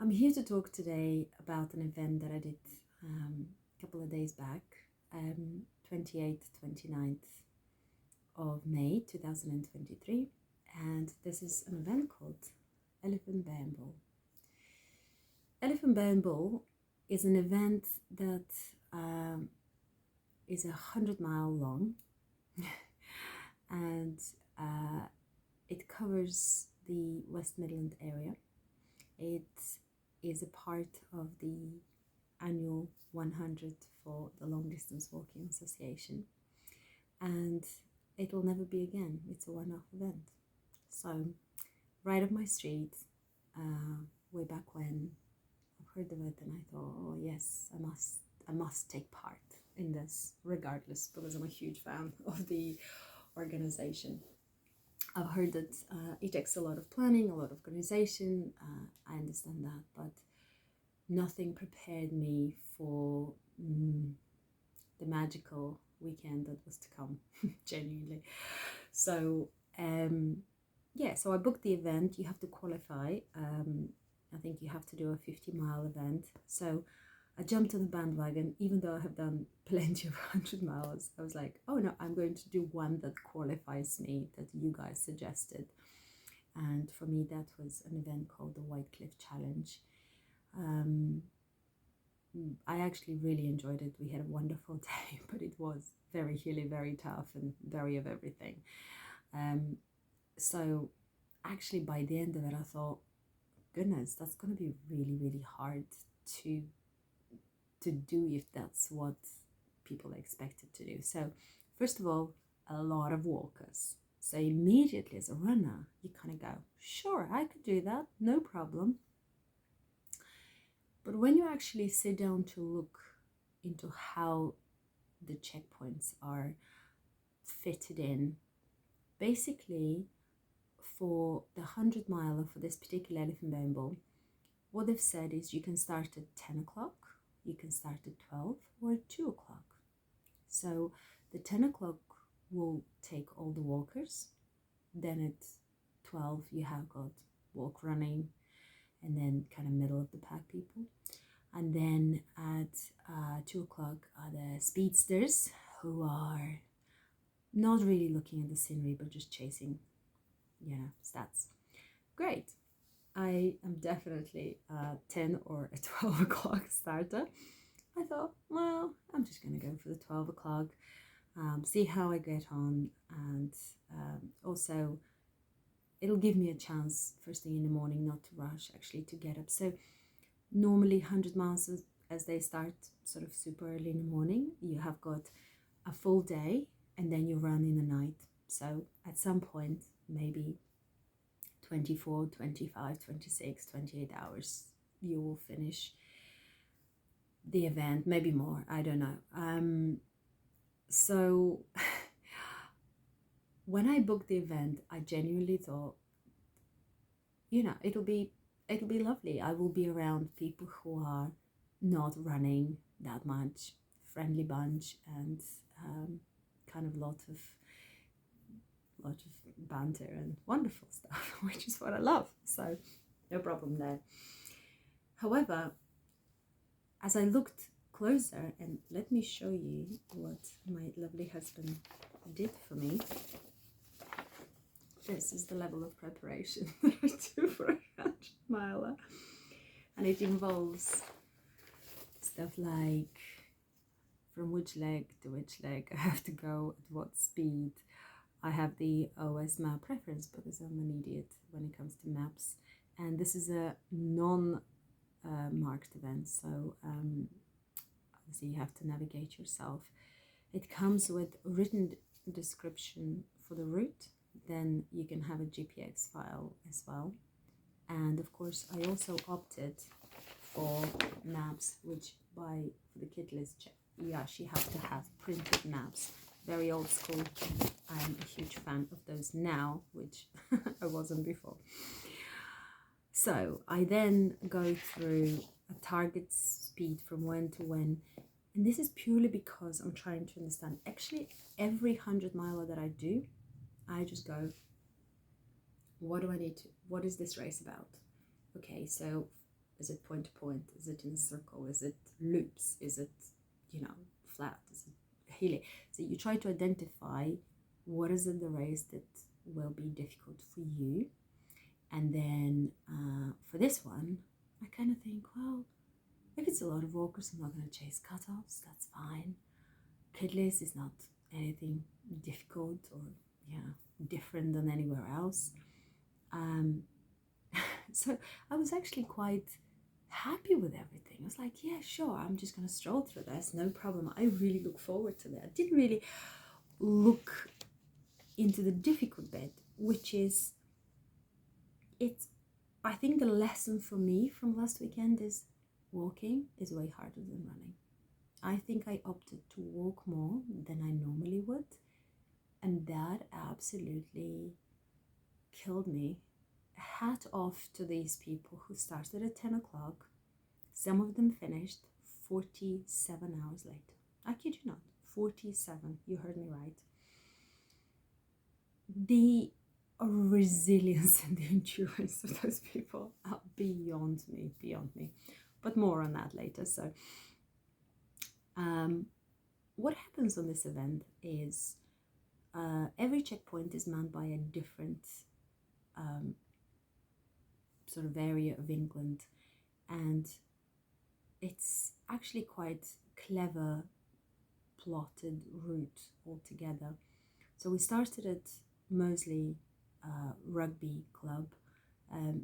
I'm here to talk today about an event that I did a couple of days back, 28th, 29th of May 2023, and this is an event called Elephant Bamble. Elephant Bamble is an event that is 100-mile long and it covers the West Midland area. It is a part of the annual 100 for the Long Distance Walking Association, and it will never be again. It's a one-off event. So right up my street, way back when, I've heard of it and I thought, oh yes, I must take part in this regardless, because I'm a huge fan of the organization. I've heard that it takes a lot of planning, a lot of organization. I understand that, but nothing prepared me for the magical weekend that was to come, genuinely. So, so I booked the event. You have to qualify. I think you have to do a 50-mile event. So I jumped on the bandwagon, even though I have done plenty of 100 miles. I was like, oh no, I'm going to do one that qualifies me, that you guys suggested. And for me, that was an event called the White Cliff Challenge. I actually really enjoyed it. We had a wonderful day, but it was very hilly, very tough, and very of everything. So actually by the end of it, I thought, goodness, that's going to be really, really hard to do if that's what people expected to do. So first of all, a lot of walkers. So immediately as a runner, you kind of go, sure, I could do that, no problem. But when you actually sit down to look into how the checkpoints are fitted in, basically for the 100-mile for this particular Elephant Bamble, what they've said is you can start at 10 o'clock, you can start at 12 or at 2 o'clock. So the 10 o'clock will take all the walkers. Then at 12 you have got walk running, and then kind of middle of the pack people. And then at 2 o'clock are the speedsters, who are not really looking at the scenery but just chasing, stats. Great. I am definitely a 10 or a 12 o'clock starter. I thought, well, I'm just going to go for the 12 o'clock, see how I get on, and also it'll give me a chance first thing in the morning not to rush, actually to get up. So normally 100 miles as they start sort of super early in the morning, you have got a full day and then you run in the night. So at some point, maybe 24, 25, 26, 28 hours, you will finish the event, maybe more, I don't know. So when I booked the event, I genuinely thought, it'll be lovely. I will be around people who are not running that much, friendly bunch, and kind of lot of banter and wonderful stuff, which is what I love. So no problem there. However, as I looked closer, and let me show you what my lovely husband did for me. This is the level of preparation that I do for a 100-miler, and it involves stuff like from which leg to which leg I have to go, at what speed. I have the OS map preference because I'm an idiot when it comes to maps, and this is a non-marked event, so obviously you have to navigate yourself. It comes with written description for the route. Then you can have a GPX file as well, and of course I also opted for maps, which for the kit list, you actually have to have printed maps. Very old school. I'm a huge fan of those now, which I wasn't before. So I then go through a target speed from when to when, and this is purely because I'm trying to understand. Actually, every 100-miler that I do, I just go, what do I need to, what is this race about? Okay, so Is it point to point? Is it in a circle? Is it loops? Is it, flat? Is it hilly? So you try to identify what is in the race that will be difficult for you. And then for this one, I kind of think, well, if it's a lot of walkers, I'm not going to chase cutoffs. That's fine. Kidless is not anything difficult or different than anywhere else. So I was actually quite happy with everything. I was like, yeah, sure, I'm just going to stroll through this. No problem. I really look forward to that. I didn't really look into the difficult bit, which is I think the lesson for me from last weekend is walking is way harder than running. I think I opted to walk more than I normally would, and that absolutely killed me. Hat off to these people who started at 10 o'clock. Some of them finished 47 hours later. I kid you not, 47. You heard me right. The resilience and the endurance of those people are beyond me. But more on that later. So what happens on this event is every checkpoint is manned by a different sort of area of England, and it's actually quite clever plotted route altogether. So we started at Moseley Rugby Club,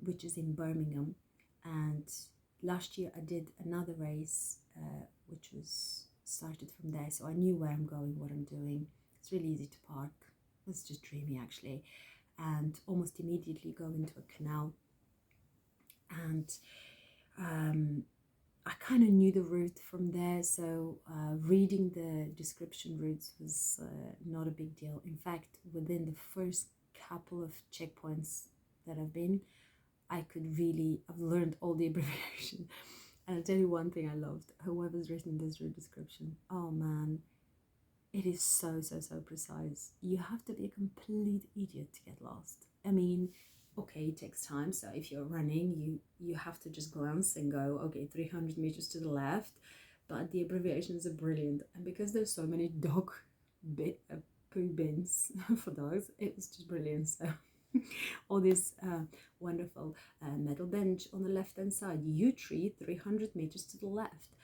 which is in Birmingham, and last year I did another race which was started from there, so I knew where I'm going, what I'm doing. It's really easy to park. It's just dreamy actually, and almost immediately go into a canal. And I kind of knew the route from there, so reading the description routes was not a big deal. In fact, within the first couple of checkpoints that I've been, I've learned all the abbreviation. And I'll tell you one thing I loved. Whoever's written this route description, oh man, it is so precise. You have to be a complete idiot to get lost. I mean, okay, it takes time. So if you're running, you have to just glance and go, okay, 300 meters to the left. But the abbreviations are brilliant. And because there's so many dog poo bins for dogs, it's just brilliant. So all this wonderful metal bench on the left hand side, yew tree 300 meters to the left.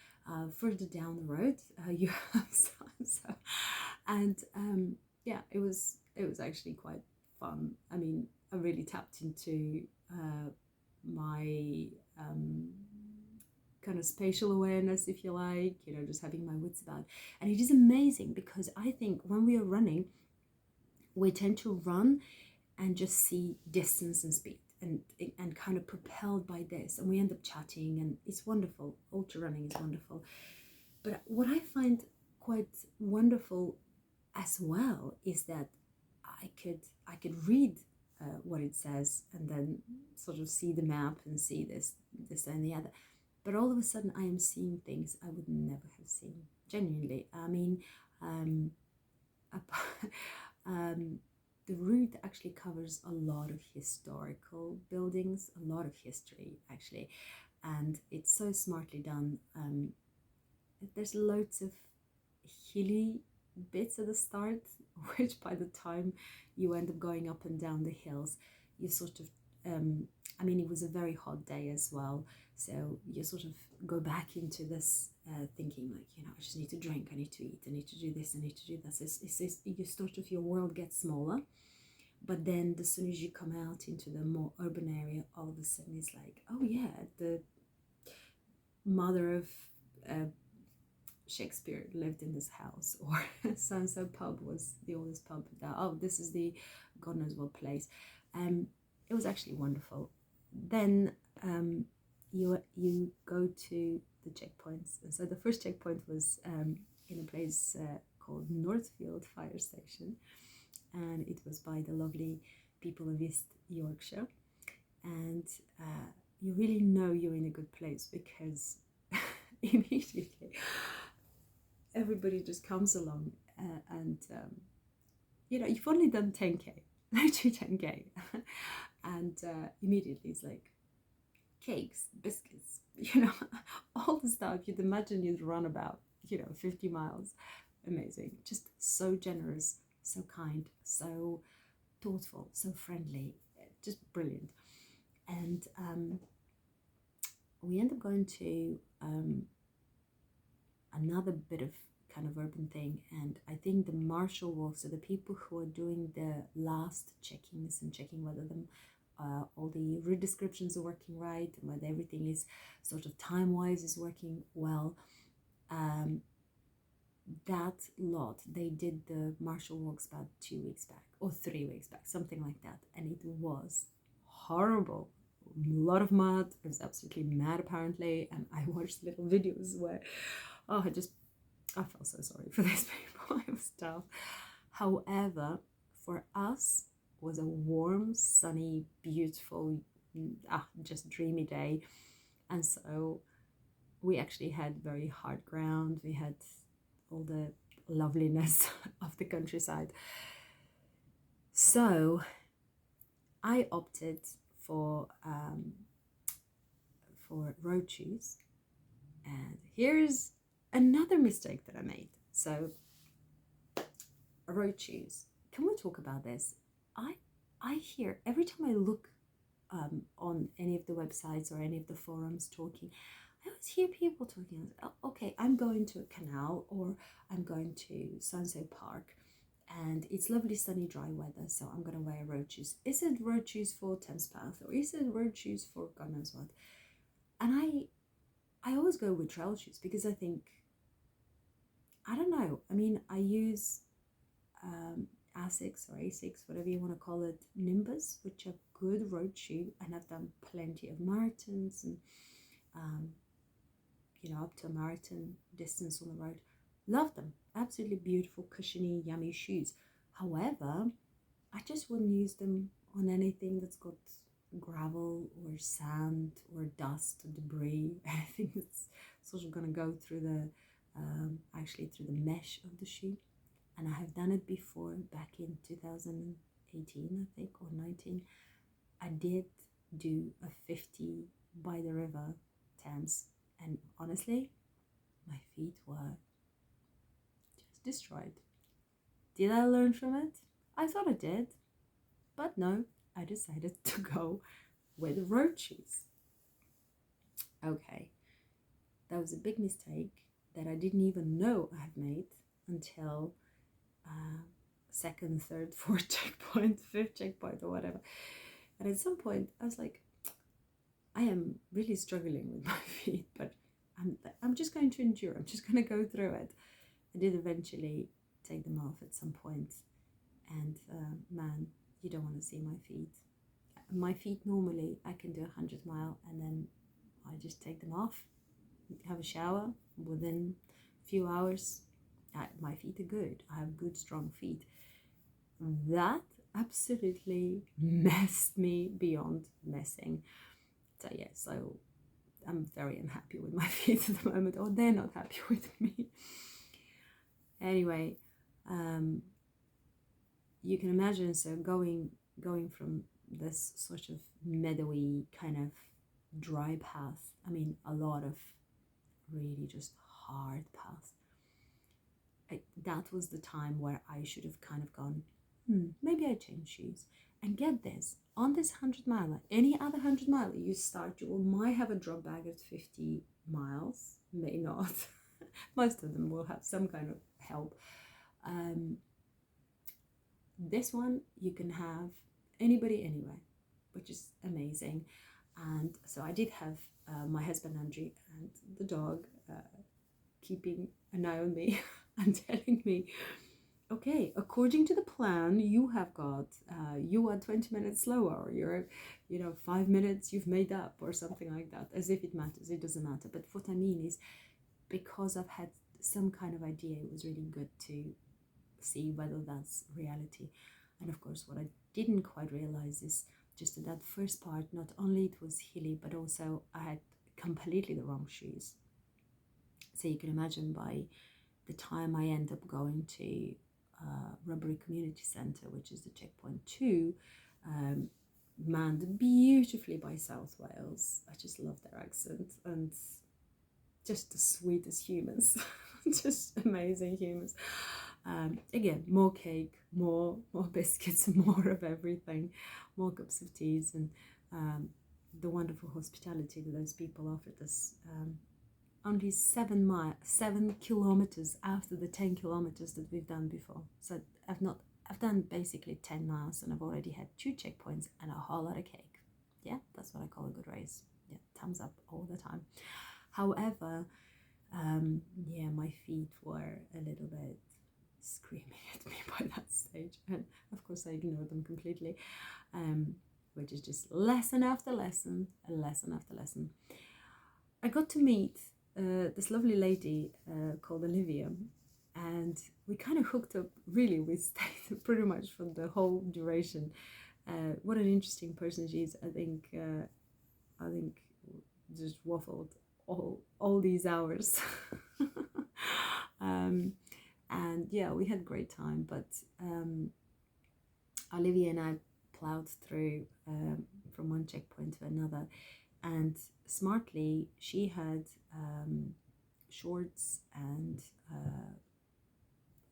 Further down the road, you have so, and it was actually quite fun. I mean, I really tapped into my kind of spatial awareness, if you like, just having my wits about. And it is amazing because I think when we are running, we tend to run and just see distance and speed and kind of propelled by this, and we end up chatting, and it's wonderful. Ultra running is wonderful. But what I find quite wonderful as well is that I could read what it says and then sort of see the map and see this and the other. But all of a sudden I am seeing things I would never have seen. Genuinely. I mean, the route actually covers a lot of historical buildings, a lot of history actually, and it's so smartly done. There's loads of hilly bits at the start, which by the time you end up going up and down the hills, you sort of, I mean, it was a very hot day as well, so you sort of go back into this thinking like, I just need to drink, I need to eat, I need to do this, I need to do this. It's you sort of, your world gets smaller. But then as soon as you come out into the more urban area, all of a sudden it's like, oh yeah, the mother of Shakespeare lived in this house, or so-and-so pub was the oldest pub. This is the God knows what place. It was actually wonderful. Then you go to the checkpoints. And so the first checkpoint was in a place called Northfield Fire Station, and it was by the lovely people of East Yorkshire. And you really know you're in a good place because immediately everybody just comes along and you've only done 10k, literally 10k, and immediately it's like, cakes, biscuits, all the stuff you'd imagine you'd run about, 50 miles. Amazing. Just so generous, so kind, so thoughtful, so friendly, just brilliant. And we end up going to another bit of kind of urban thing, and I think the marshal walks are the people who are doing the last checkings and checking whether all the route descriptions are working right and whether everything is sort of time-wise is working well. That lot, they did the marshal walks about 2 weeks back or 3 weeks back, something like that, and it was horrible. A lot of mud. It was absolutely mad apparently, and I watched little videos where I felt so sorry for these people. It was tough. However, for us, it was a warm, sunny, beautiful, just dreamy day, and so we actually had very hard ground. We had all the loveliness of the countryside. So I opted for road shoes, and here's another mistake that I made. So road shoes. Can we talk about this? I hear every time I look on any of the websites or any of the forums talking, I always hear people talking, oh, okay, I'm going to a canal or I'm going to so-and-so park and it's lovely sunny dry weather, so I'm going to wear road shoes. Is it road shoes for Thames Path or is it road shoes for God knows what? And I always go with trail shoes because I think, I don't know, I mean, I use Asics or Asics, whatever you want to call it, Nimbus, which are good road shoe, and I've done plenty of marathons and up to a marathon distance on the road. Love them. Absolutely beautiful, cushiony, yummy shoes. However, I just wouldn't use them on anything that's got gravel or sand or dust or debris. Anything that's sort of going to go through the through the mesh of the shoe. And I have done it before, back in 2018, I think, or 19. I did do a 50 by the river Thames, and honestly, my feet were just destroyed. Did I learn from it? I thought I did, but no, I decided to go with road shoes. Okay, that was a big mistake that I didn't even know I had made until second, third, fourth checkpoint, fifth checkpoint, or whatever. And at some point, I was like, I am really struggling with my feet, but I'm just going to endure. I'm just going to go through it. I did eventually take them off at some point, and man, you don't want to see my feet. My feet normally, I can do 100 mile, and then I just take them off, have a shower. Within a few hours, my feet are good. I have good, strong feet. That absolutely messed me beyond messing. So yeah, so I'm very unhappy with my feet at the moment, or they're not happy with me. Anyway, you can imagine, so going from this sort of meadowy kind of dry path, I mean a lot of really just hard path. That was the time where I should have kind of gone, maybe I change shoes. And get this, on this 100 miler, any other 100 miler you start, you might have a drop bag at 50 miles, may not. Most of them will have some kind of help. This one, you can have anybody anywhere, which is amazing. And so I did have my husband Andrew and the dog keeping an eye on me and telling me, okay, according to the plan, you have got, you are 20 minutes slower, or you're, 5 minutes you've made up, or something like that, as if it matters. It doesn't matter. But what I mean is, because I've had some kind of idea, it was really good to see whether that's reality. And of course, what I didn't quite realize is just in that first part, not only it was hilly, but also I had completely the wrong shoes. So you can imagine by the time I end up going to Rubbery Community Centre, which is the checkpoint 2, manned beautifully by South Wales. I just love their accent and just the sweetest humans, just amazing humans. Again, more cake, more biscuits, more of everything, more cups of teas, and the wonderful hospitality that those people offered us. Only 7 kilometers after the 10 kilometers that we've done before. So I've done basically 10 miles and I've already had 2 checkpoints and a whole lot of cake. Yeah, that's what I call a good race. Yeah, thumbs up all the time. However, yeah, my feet were a little bit screaming at me by that stage, and of course I ignored them completely, which is just lesson after lesson, lesson after lesson. I got to meet this lovely lady called Olivia, and we kind of hooked up. Really, we stayed pretty much for the whole duration. What an interesting person she is. I think just waffled all these hours. And yeah, we had a great time, but Olivia and I plowed through from one checkpoint to another, and smartly she had shorts and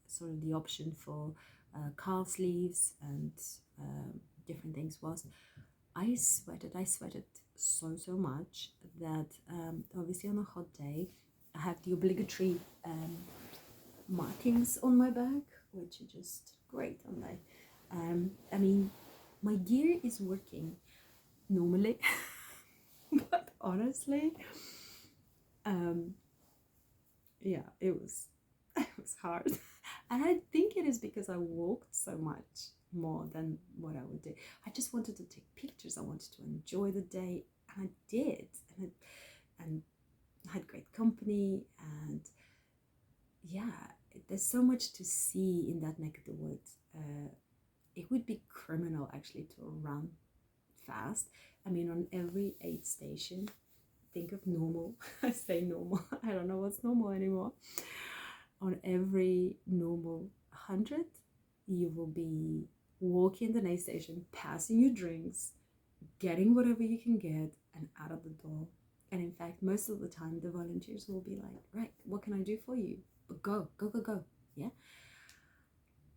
sort of the option for calf sleeves and different things. Was I sweated so much that obviously on a hot day I have the obligatory markings on my back, which are just great, aren't they? I mean, my gear is working normally, but honestly, yeah, it was hard, and I think it is because I walked so much more than what I would do. I just wanted to take pictures. I wanted to enjoy the day, and I did, and I had great company, and yeah, there's so much to see in that neck of the woods. It would be criminal actually to run fast. I mean, on every aid station, think of normal. I say normal. I don't know what's normal anymore. On every normal 100, you will be walking the aid station, passing your drinks, getting whatever you can get, and out of the door. And in fact, most of the time, the volunteers will be like, right, what can I do for you? But go. Yeah.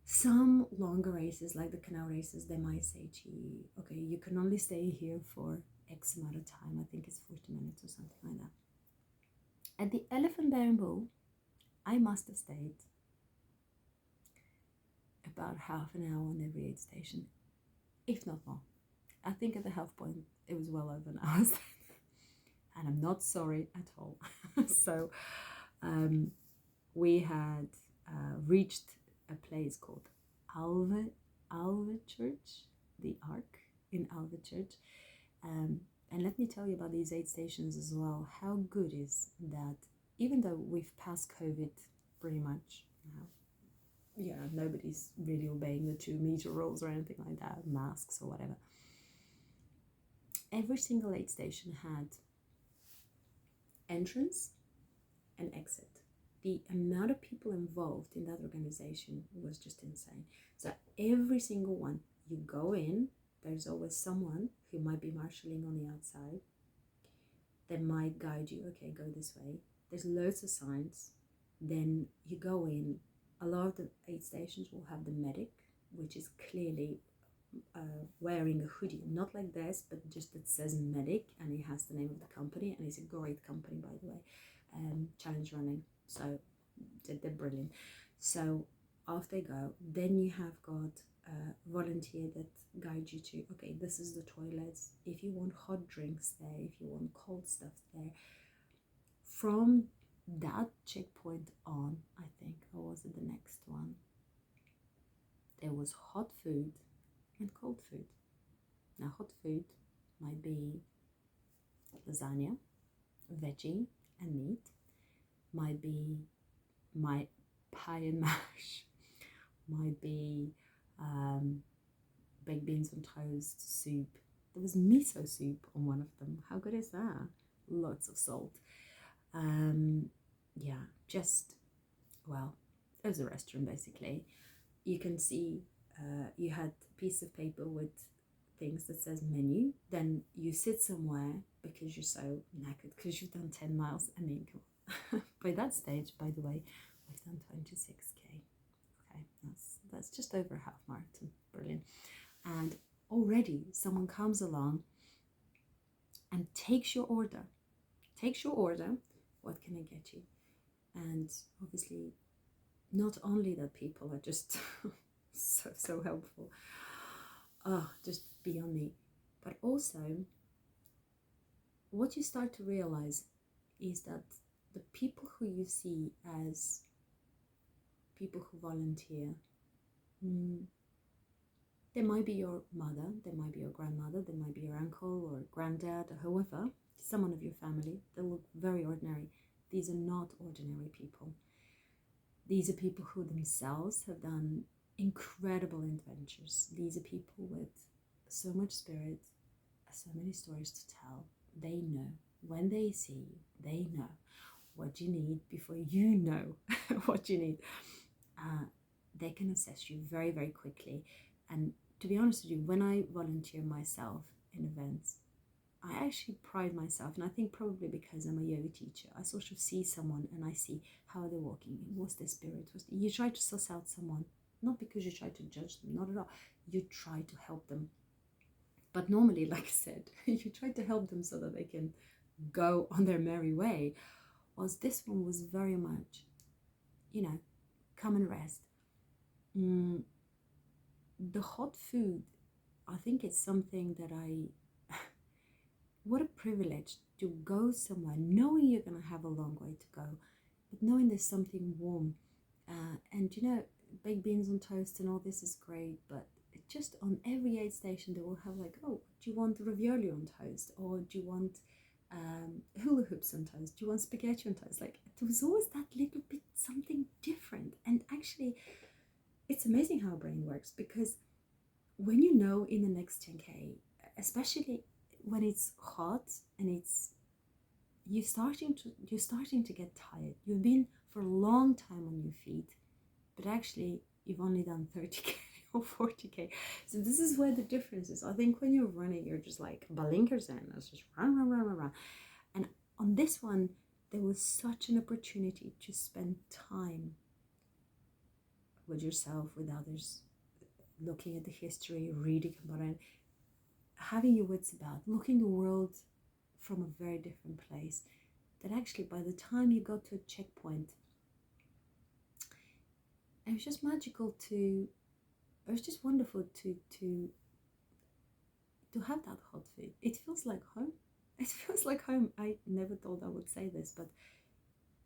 Some longer races, like the canal races, they might say to you, okay, you can only stay here for X amount of time. I think it's 40 minutes or something like that. At the Elephant Bear and Bull, I must have stayed about half an hour on every aid station, if not more. I think at the health point, it was well over an hour. And I'm not sorry at all. So we had reached a place called Alve Church, the Ark in Alve Church. And let me tell you about these aid stations as well. How good is that, even though we've passed COVID pretty much now, yeah, nobody's really obeying the 2-meter rules or anything like that, masks or whatever. Every single aid station had entrance and exit. The amount of people involved in that organization was just insane. So every single one, you go in, there's always someone who might be marshalling on the outside. They might guide you, okay, go this way. There's loads of signs. Then you go in. A lot of the aid stations will have the medic, which is clearly wearing a hoodie, not like this, but just that says medic, and it has the name of the company, and it's a great company, by the way, Challenge Running. So they're brilliant. So off they go. Then you have got a volunteer that guides you to, okay, this is the toilets. If you want hot drinks there, if you want cold stuff there. From that checkpoint on, I think, or was it the next one? There was hot food and cold food. Now, hot food might be lasagna, veggie and meat, might be my pie and mash, might be baked beans on toast, soup. There was miso soup on one of them. How good is that? Lots of salt. Yeah, just, well, it was a restaurant basically. You can see you had a piece of paper with things that says menu, then you sit somewhere because you're so knackered because you've done 10 miles. I mean, come on. By that stage, by the way, we've done 26k. Okay, that's just over a half marathon. Brilliant. And already someone comes along and takes your order. What can I get you? And obviously, not only that people are just so helpful, just beyond me, but also what you start to realize is that the people who you see as people who volunteer, they might be your mother, they might be your grandmother, they might be your uncle or granddad or whoever, someone of your family. They look very ordinary. These are not ordinary people. These are people who themselves have done incredible adventures. These are people with so much spirit, so many stories to tell. They know. When they see you, they know what you need before you know what you need. They can assess you very, very quickly. And to be honest with you, when I volunteer myself in events, I actually pride myself, and I think probably because I'm a yoga teacher, I sort of see someone and I see how they're walking, what's their spirit. You try to suss out someone, not because you try to judge them, not at all. You try to help them. But normally, like I said, you try to help them so that they can go on their merry way. Whilst this one was very much, come and rest. The hot food, I think it's something that what a privilege to go somewhere knowing you're going to have a long way to go, but knowing there's something warm. And baked beans on toast and all this is great, but just on every aid station they will have like, oh, do you want ravioli on toast, or do you want hula hoops on toast, do you want spaghetti on toast? Like, there was always that little bit something different. And actually, it's amazing how our brain works, because when you know in the next 10k, especially when it's hot and you're starting to get tired, you've been for a long time on your feet, but actually you've only done 30k or 40k. So this is where the difference is. I think when you're running, you're just like blinkers in, let's just run. And on this one, there was such an opportunity to spend time with yourself, with others, looking at the history, reading about it, having your wits about, looking the world from a very different place, that actually by the time you got to a checkpoint, it was just magical it was just wonderful to have that hot food. It feels like home. It feels like home. I never thought I would say this, but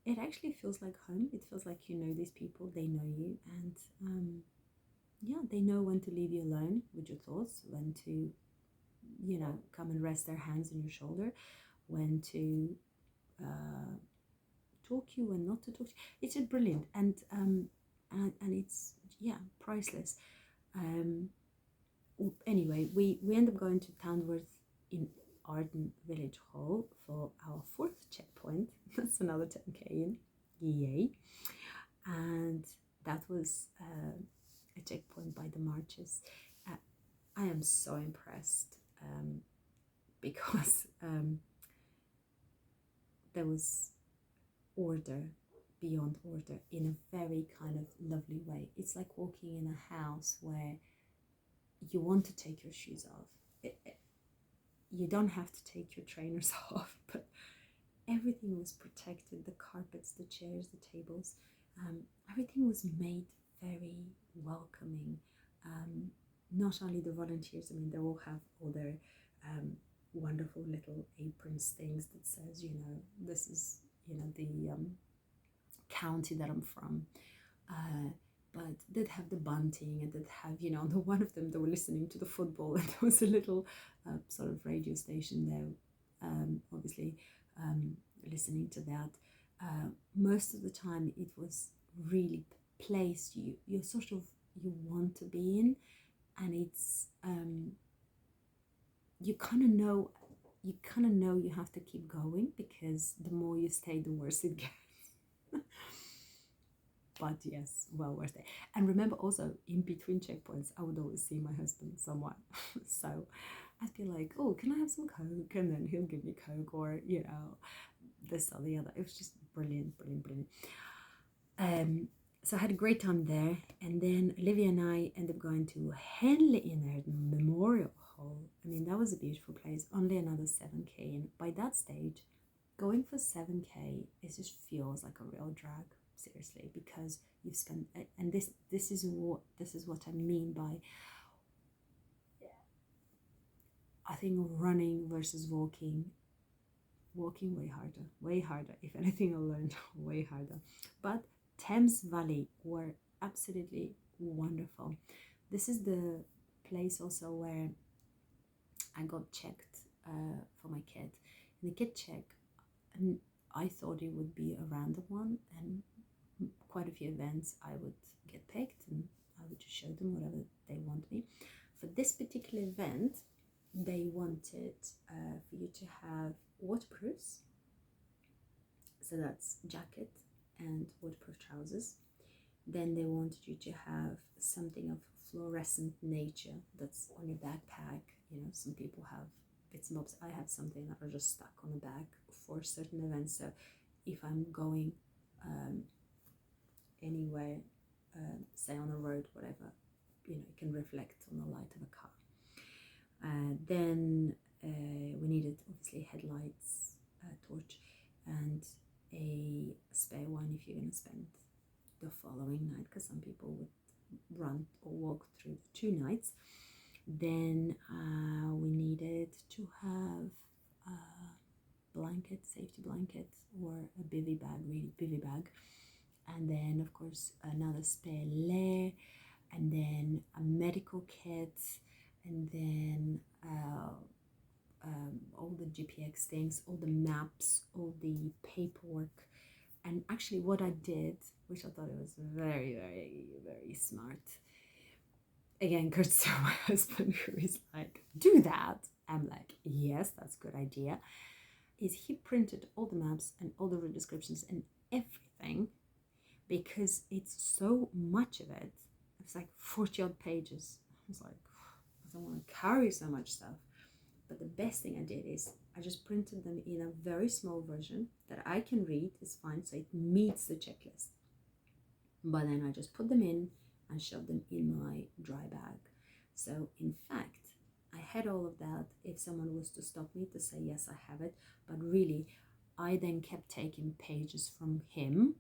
it actually feels like home. It feels like you know these people, they know you, and they know when to leave you alone with your thoughts, when to come and rest their hands on your shoulder, when to talk you and not to talk to you. It's just brilliant, and it's priceless. Anyway, we end up going to Tamworth in Arden Village Hall for our 4th checkpoint. That's another 10k in, yay! And that was a checkpoint by the Marches. I am so impressed because there was order beyond order in a very kind of lovely way. It's like walking in a house where you want to take your shoes off. You don't have to take your trainers off, but everything was protected. The carpets, the chairs, the tables, everything was made very welcoming. Not only the volunteers, I mean, they all have all their wonderful little aprons, things that says, this is, the county that I'm from. But they'd have the bunting, and they'd have, on the one of them, they were listening to the football, and there was a little sort of radio station there, obviously listening to that. Most of the time, it was really placed you want to be in, and it's you kind of know you have to keep going, because the more you stay, the worse it gets. but yes, well worth it. And remember also, in between checkpoints, I would always see my husband somewhere. So I'd be like, oh, can I have some Coke? And then he'll give me Coke, or, you know, this or the other. It was just brilliant, brilliant, brilliant. So I had a great time there. And then Olivia and I ended up going to Henley Innerd Memorial Hall. I mean, that was a beautiful place. Only another 7K. And by that stage, going for 7K, it just feels like a real drag, seriously, because you've spent, and this is what I mean by, I think, running versus walking way harder. If anything, I'll learn way harder. But Thames Valley were absolutely wonderful. This is the place also where I got checked for my kid. And the kid check, and I thought it would be a random one, and quite a few events I would get picked, and I would just show them whatever they want me. For this particular event, they wanted for you to have waterproofs, so that's jacket and waterproof trousers. Then they wanted you to have something of fluorescent nature that's on your backpack. You know, some people have bits and bobs. I have something that are just stuck on the back for certain events. So if I'm going anywhere, say on a road, whatever, you know, it can reflect on the light of a car. Then we needed obviously headlights, torch, and a spare one if you're going to spend the following night, because some people would run or walk through the 2 nights. Then we needed to have a blanket, safety blanket, or a bivy bag, really bivy bag, and then of course another spare layer, and then a medical kit, and then all the GPX things, all the maps, all the paperwork. And actually what I did, which I thought it was very, very, very smart, again, courtesy to my husband, who is like, do that. I'm like, yes, that's a good idea. Is he printed all the maps and all the route descriptions and everything, because it's so much of it. It's like 40 odd pages. I was like, I don't want to carry so much stuff. But the best thing I did is I just printed them in a very small version that I can read, is fine, so it meets the checklist. But then I just put them in and shoved them in my dry bag. So in fact, I had all of that if someone was to stop me to say, yes, I have it. But really, I then kept taking pages from him.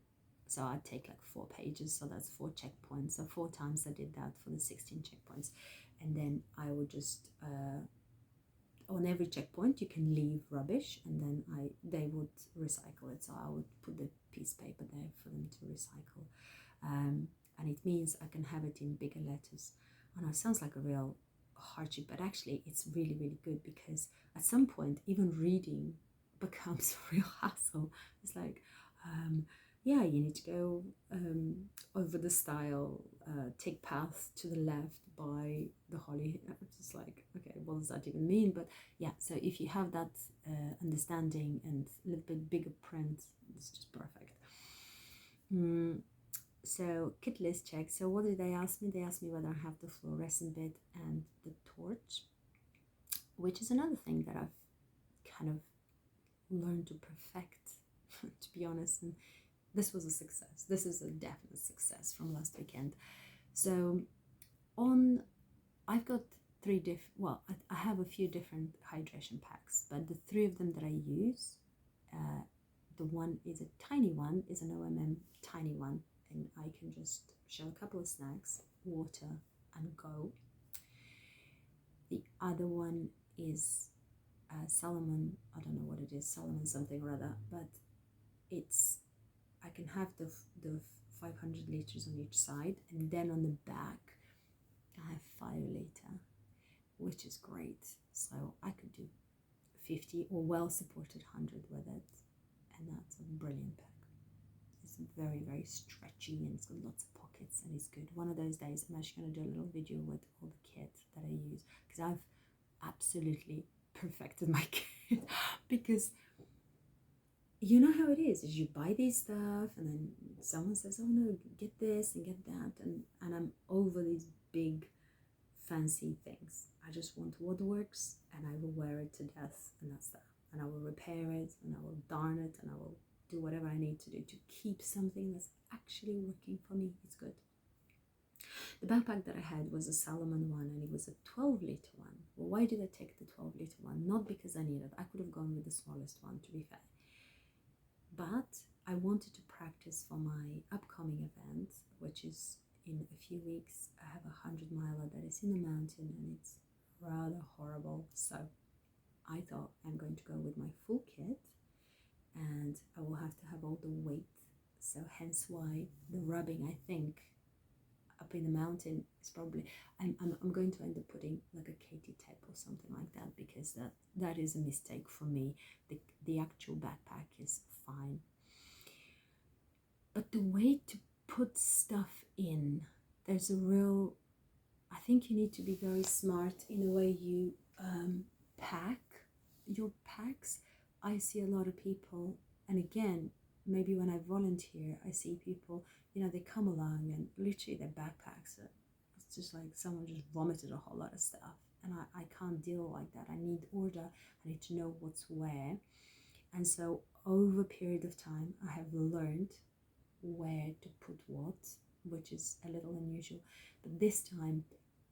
So I'd take like 4 pages, so that's 4 checkpoints. So 4 times I did that for the 16 checkpoints. And then I would just, on every checkpoint, you can leave rubbish, and then they would recycle it. So I would put the piece of paper there for them to recycle. And it means I can have it in bigger letters. I know it sounds like a real hardship, but actually it's really, really good, because at some point even reading becomes a real hassle. It's like, yeah, you need to go over the stile, take path to the left by the holly. It's just like, okay, what does that even mean? But yeah, so if you have that understanding and a little bit bigger print, it's just perfect. So kit list check. So what did they ask me? They asked me whether I have the fluorescent bit and the torch, which is another thing that I've kind of learned to perfect, to be honest. And this was a success. This is a definite success from last weekend. So I've got 3 different, well, I have a few different hydration packs, but the 3 of them that I use, the one is a tiny one, is an OMM tiny one, and I can just shove a couple of snacks, water, and go. The other one is Salomon, I don't know what it is, Salomon something or other, but I can have the 500 liters on each side, and then on the back I have 5 liter, which is great. So I could do 50 or well supported 100 with it, and that's a brilliant pack. It's very, very stretchy, and it's got lots of pockets, and it's good. One of those days I'm actually going to do a little video with all the kit that I use, because I've absolutely perfected my kit. Because you know how it is you buy these stuff and then someone says, oh no, get this and get that, and I'm over these big fancy things. I just want what works and I will wear it to death, and that's that. And I will repair it and I will darn it and I will do whatever I need to do to keep something that's actually working for me. It's good. The backpack that I had was a Salomon one, and it was a 12-liter one. Well, why did I take the 12-liter one? Not because I needed. I could have gone with the smallest one, to be fair. But I wanted to practice for my upcoming event, which is in a few weeks. I have a 100-miler that is in the mountain, and it's rather horrible. So I thought I'm going to go with my full kit, and I will have to have all the weight. So hence why the rubbing, I think, up in the mountain is probably, I'm going to end up putting like a Katie tape or something like that, because that is a mistake for me. The actual backpack is fine, but the way to put stuff in, there's a real, I think you need to be very smart in the way you pack your packs. I see a lot of people, and again, maybe when I volunteer, I see people, they come along and literally their backpacks are, it's just like someone just vomited a whole lot of stuff, and I can't deal like that. I need order, I need to know what's where. And so over a period of time, I have learned where to put what, which is a little unusual. But this time,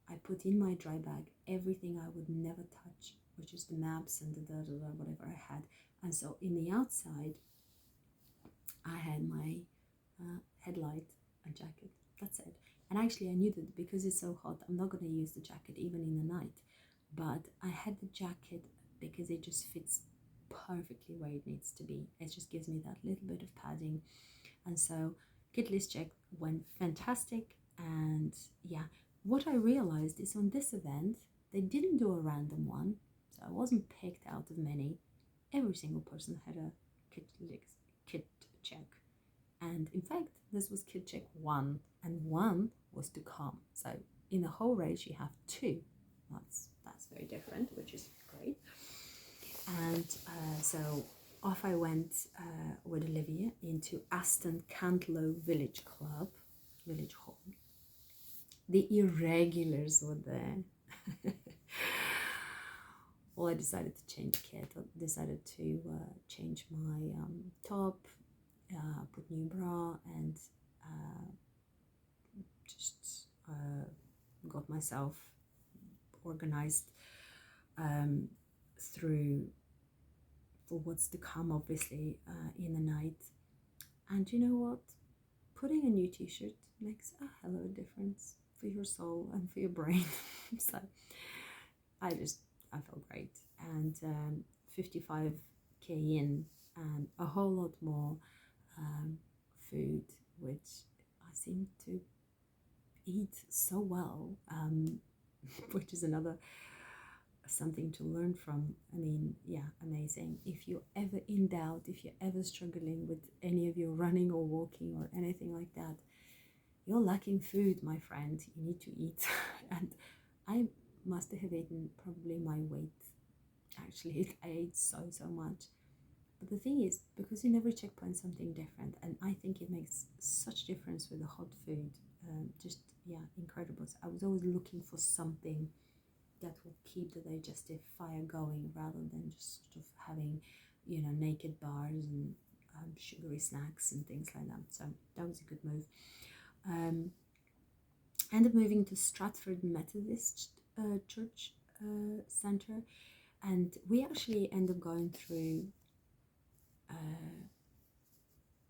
I put in my dry bag everything I would never touch, which is the maps and the whatever I had. And so in the outside, I had my headlight and jacket. That's it. And actually, I knew that because it's so hot, I'm not going to use the jacket even in the night. But I had the jacket because it just fits perfectly where it needs to be. It just gives me that little bit of padding. And so kit list check went fantastic. And yeah, what I realized is on this event, they didn't do a random one. So I wasn't picked out of many. Every single person had a kit check. And in fact, this was kit check 1, and 1 was to come. So in the whole race, you have 2. That's very different, which is great. And so off I went with Olivia into Aston Cantlow Village Hall. The irregulars were there. Well, I decided to change kit. I decided to change my top, put new bra, and just got myself organized through for what's to come, obviously, in the night. And you know what? Putting a new t-shirt makes a hell of a difference for your soul and for your brain. So I felt great. And 55k in, and a whole lot more food, which I seem to eat so well, which is another something to learn from. I mean, yeah, amazing. If you're ever in doubt, if you're ever struggling with any of your running or walking or anything like that, you're lacking food, my friend. You need to eat. And I must have eaten probably my weight. Actually, I ate so much. But the thing is, because in every checkpoint something different, and I think it makes such difference with the hot food. Incredible. So I was always looking for something that will keep the digestive fire going, rather than just sort of having, naked bars and sugary snacks and things like that. So that was a good move. Ended up moving to Stratford Methodist Church Centre, and we actually ended up going through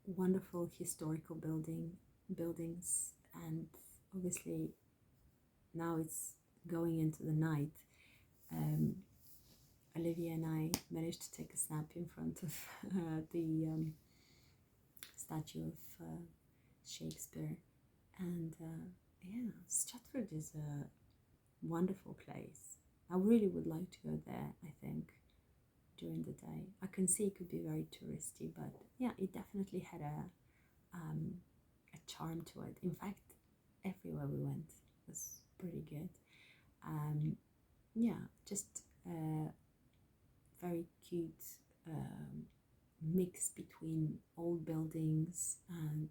wonderful historical buildings, and obviously now it's going into the night. Olivia and I managed to take a snap in front of the statue of Shakespeare, and Stratford is a wonderful place. I really would like to go there, I think, during the day. I can see it could be very touristy, but yeah, it definitely had a charm to it. In fact, everywhere we went was pretty good. Just very cute mix between old buildings and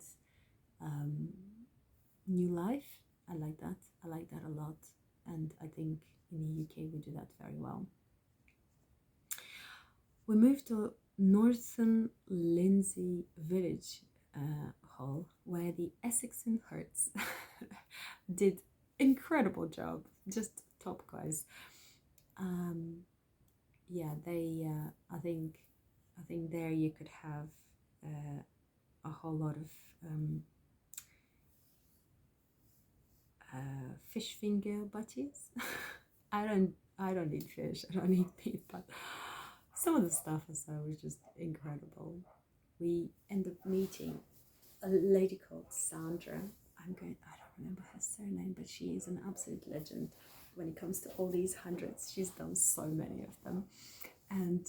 new life. I like that. I like that a lot. And I think in the UK we do that very well. We moved to Northern Lindsey Village Hall, where the Essex and Hertz did incredible job, just top guys. Yeah, they. I think there you could have a whole lot of fish finger butties. I don't eat fish. I don't eat meat, but some of the stuff I saw was just incredible. We ended up meeting a lady called Sandra. I don't remember her surname, but she is an absolute legend when it comes to all these hundreds. She's done so many of them, and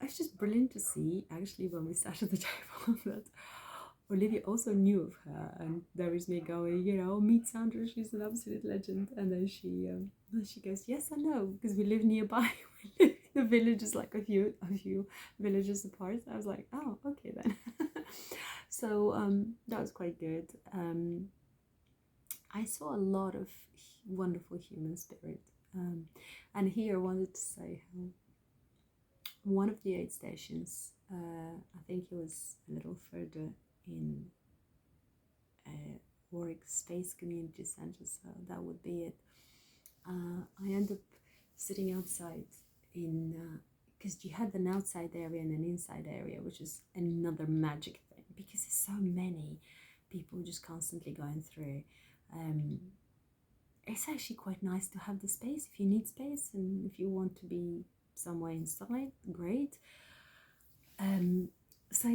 it's just brilliant to see actually when we sat at the table that Olivia also knew of her, and there is me going, meet Sandra, she's an absolute legend. And then she goes, yes, I know, because we live nearby. We live in the villages, like a few villages apart. I was like, oh, okay then. So that was quite good. I saw a lot of wonderful human spirit, and here I wanted to say how one of the aid stations, I think it was a little further in Warwick Space Community Centre, so that would be it. I ended up sitting outside because you had an outside area and an inside area, which is another magic thing because there's so many people just constantly going through. It's actually quite nice to have the space if you need space, and if you want to be somewhere inside, great. So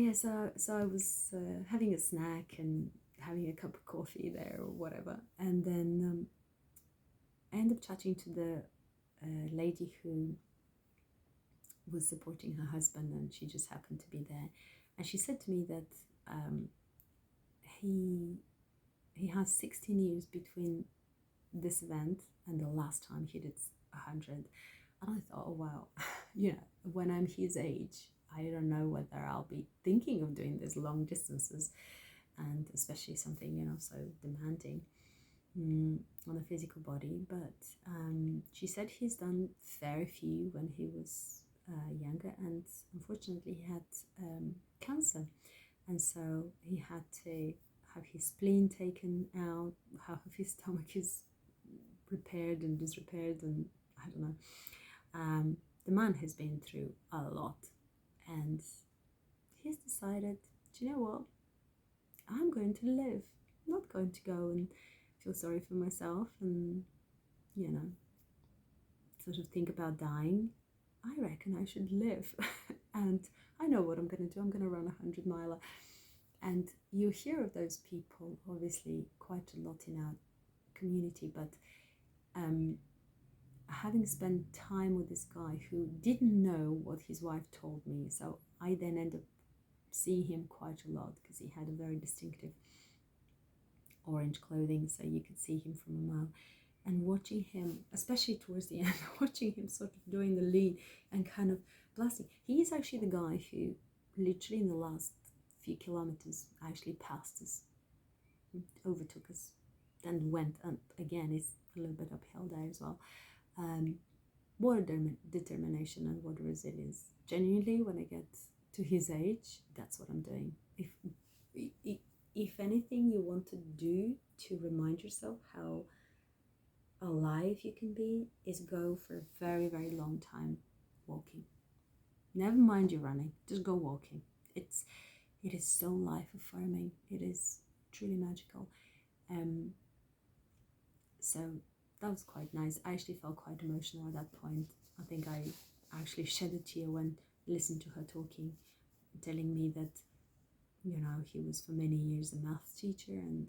I was having a snack and having a cup of coffee there or whatever, and then I ended up chatting to the lady who was supporting her husband, and she just happened to be there, and she said to me that he has 16 years between this event and the last time he did 100. And I thought, oh wow, when I'm his age, I don't know whether I'll be thinking of doing these long distances, and especially something so demanding on a physical body. But she said he's done very few when he was younger, and unfortunately he had cancer, and so he had to have his spleen taken out, half of his stomach is repaired and disrepaired, and I don't know. The man has been through a lot, and he's decided, do you know what, I'm going to live. I'm not going to go and feel sorry for myself and sort of think about dying. I reckon I should live. And I know what I'm going to do. I'm going to run 100-miler. And you hear of those people obviously quite a lot in our community, but having spent time with this guy who didn't know what his wife told me, so I then ended up seeing him quite a lot because he had a very distinctive orange clothing, so you could see him from a mile. And watching him, especially towards the end, watching him sort of doing the lean and kind of blasting. He is actually the guy who literally in the last few kilometers actually passed us, overtook us, then went up again. It's a little bit uphill there as well. What a determination and what a resilience. Genuinely, when I get to his age, that's what I'm doing. If anything you want to do to remind yourself how alive you can be, is go for a very, very long time walking. Never mind you running, just go walking. It is so life affirming. It is truly magical. So that was quite nice. I actually felt quite emotional at that point. I think I actually shed a tear when I listened to her talking, telling me that he was for many years a maths teacher, and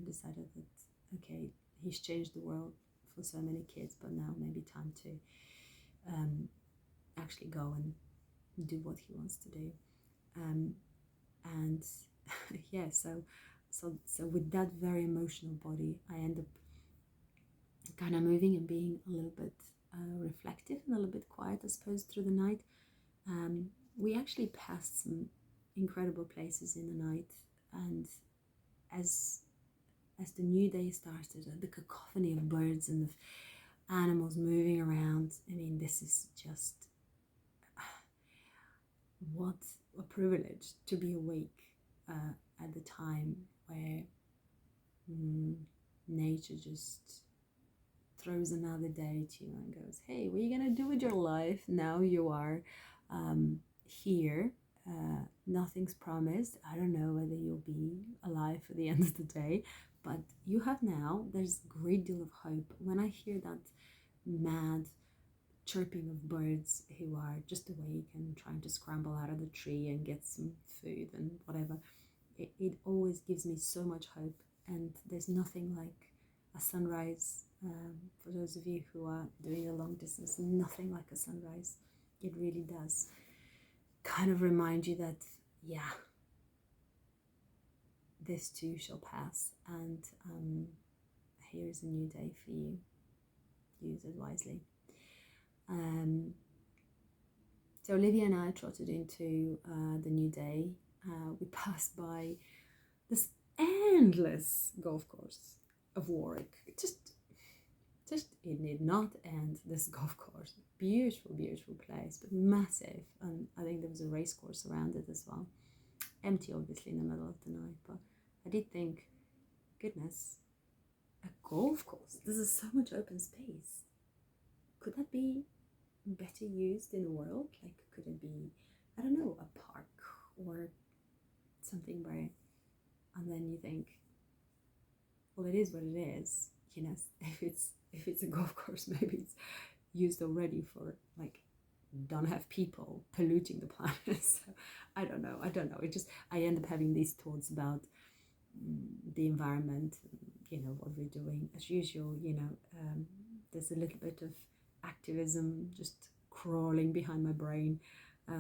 decided that okay, he's changed the world for so many kids, but now maybe time to actually go and do what he wants to do. And yeah, so with that very emotional body, I end up kind of moving and being a little bit reflective and a little bit quiet, I suppose, through the night. we actually passed some incredible places in the night, and as the new day started, the cacophony of birds and of animals moving around. I mean, this is just what a privilege to be awake at the time where nature just throws another day to you and goes, hey, what are you gonna do with your life? Now you are here. Nothing's promised. I don't know whether you'll be alive at the end of the day, but you have now. There's a great deal of hope. When I hear that mad chirping of birds who are just awake and trying to scramble out of the tree and get some food and whatever, it always gives me so much hope. And there's nothing like a sunrise. For those of you who are doing a long distance, nothing like a sunrise. It really does kind of remind you that, yeah, this too shall pass, and here is a new day for you. Use it wisely. So Olivia and I trotted into the new day. We passed by this endless golf course of Warwick. Just it need not end, this golf course. Beautiful, beautiful place, but massive. And I think there was a race course around it as well. Empty, obviously, in the middle of the night. But I did think, goodness, a golf course. This is so much open space. Could that be better used in the world? Like, could it be, I don't know, a park or something where, and then you think, well, it is what it is. You know, if it's a golf course, maybe it's used already for, like, don't have people polluting the planet. So I don't know. I end up having these thoughts about the environment, you know, what we're doing as usual. You know, there's a little bit of activism just crawling behind my brain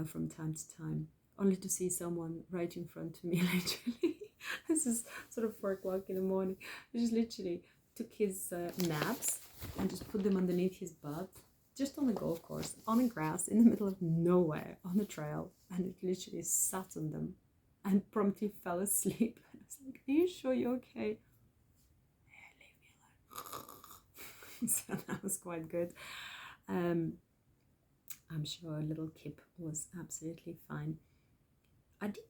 from time to time, only to see someone right in front of me, literally. This is sort of 4 o'clock in the morning. He just literally took his naps and just put them underneath his butt, just on the golf course, on the grass, in the middle of nowhere, on the trail, and it literally sat on them and promptly fell asleep. And I was like, are you sure you're okay? Yeah, leave me alone. So that was quite good. I'm sure little Kip was absolutely fine. I did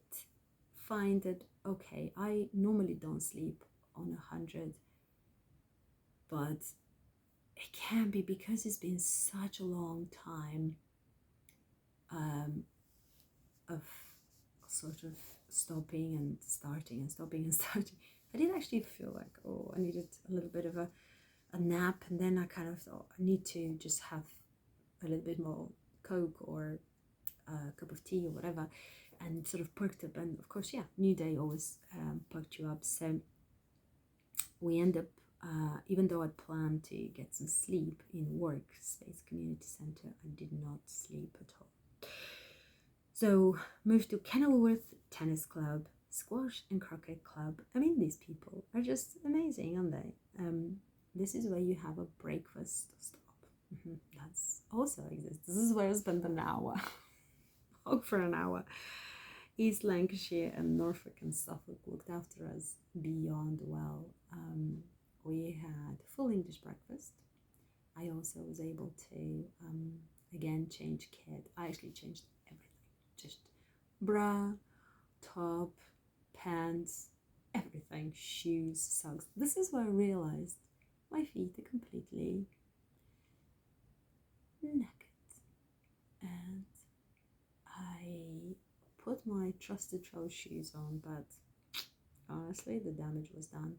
find that, okay, I normally don't sleep on 100, but it can be because it's been such a long time of sort of stopping and starting and stopping and starting. I did actually feel like, oh, I needed a little bit of a nap, and then I kind of thought I need to just have a little bit more Coke or a cup of tea or whatever, and sort of perked up. And of course, yeah, new day always perked you up. So we end up, even though I'd planned to get some sleep in Workspace Community Centre, I did not sleep at all. So moved to Kenilworth Tennis Club, Squash and Croquet Club. I mean, these people are just amazing, aren't they? This is where you have a breakfast stop. That's also exists. This is where I spent an hour, over an hour. East Lancashire and Norfolk and Suffolk looked after us beyond well. We had full English breakfast. I also was able to, again, change kit. I actually changed everything. Just bra, top, pants, everything, shoes, socks. This is where I realized my feet are completely naked. And I put my trusted toe shoes on, but honestly, the damage was done.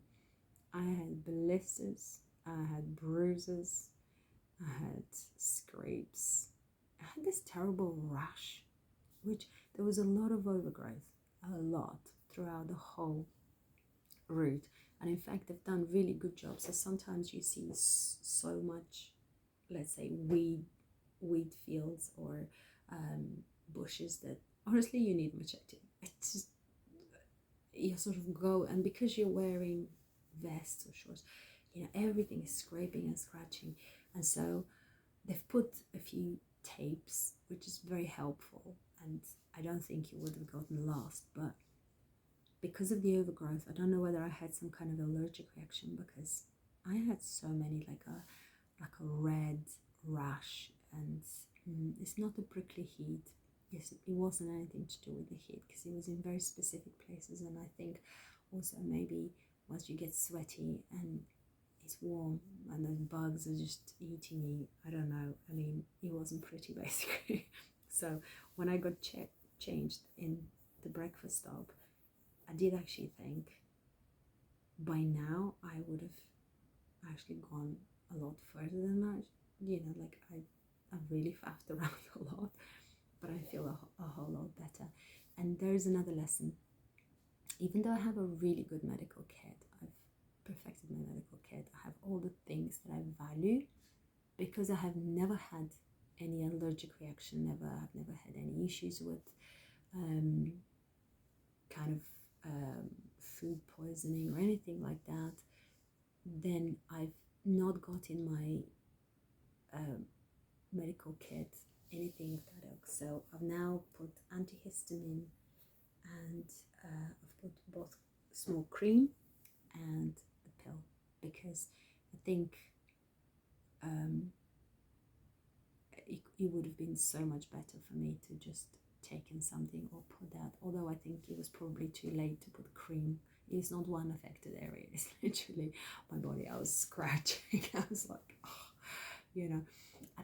I had blisters, I had bruises, I had scrapes, I had this terrible rash, which there was a lot of overgrowth, a lot, throughout the whole route. And in fact, they've done really good jobs. So sometimes you see so much, let's say, weed fields or bushes that honestly you need machete. It's just, you sort of go, and because you're wearing vests or shorts, you know, everything is scraping and scratching. And so they've put a few tapes, which is very helpful, and I don't think he would have gotten lost, but because of the overgrowth, I don't know whether I had some kind of allergic reaction, because I had so many, like a red rash, and it's not a prickly heat. Yes, it wasn't anything to do with the heat, because it was in very specific places, and I think also maybe once you get sweaty and it's warm and the bugs are just eating you, I don't know. I mean, it wasn't pretty basically. So when I got changed in the breakfast stop, I did actually think by now I would have actually gone a lot further than that. Like I really faffed around a lot, but I feel a whole lot better. And there's another lesson. Even though I have a really good medical kit, I've perfected my medical kit, I have all the things that I value, because I have never had any allergic reaction, I've never had any issues with kind of food poisoning or anything like that. Then I've not got in my medical kit anything of that ilk. So I've now put antihistamine, and I've put both small cream and the pill, because I think it would have been so much better for me to just taken something or put that, although I think it was probably too late to put cream. It's not one affected area, it's literally my body. I was scratching. I was like, oh. And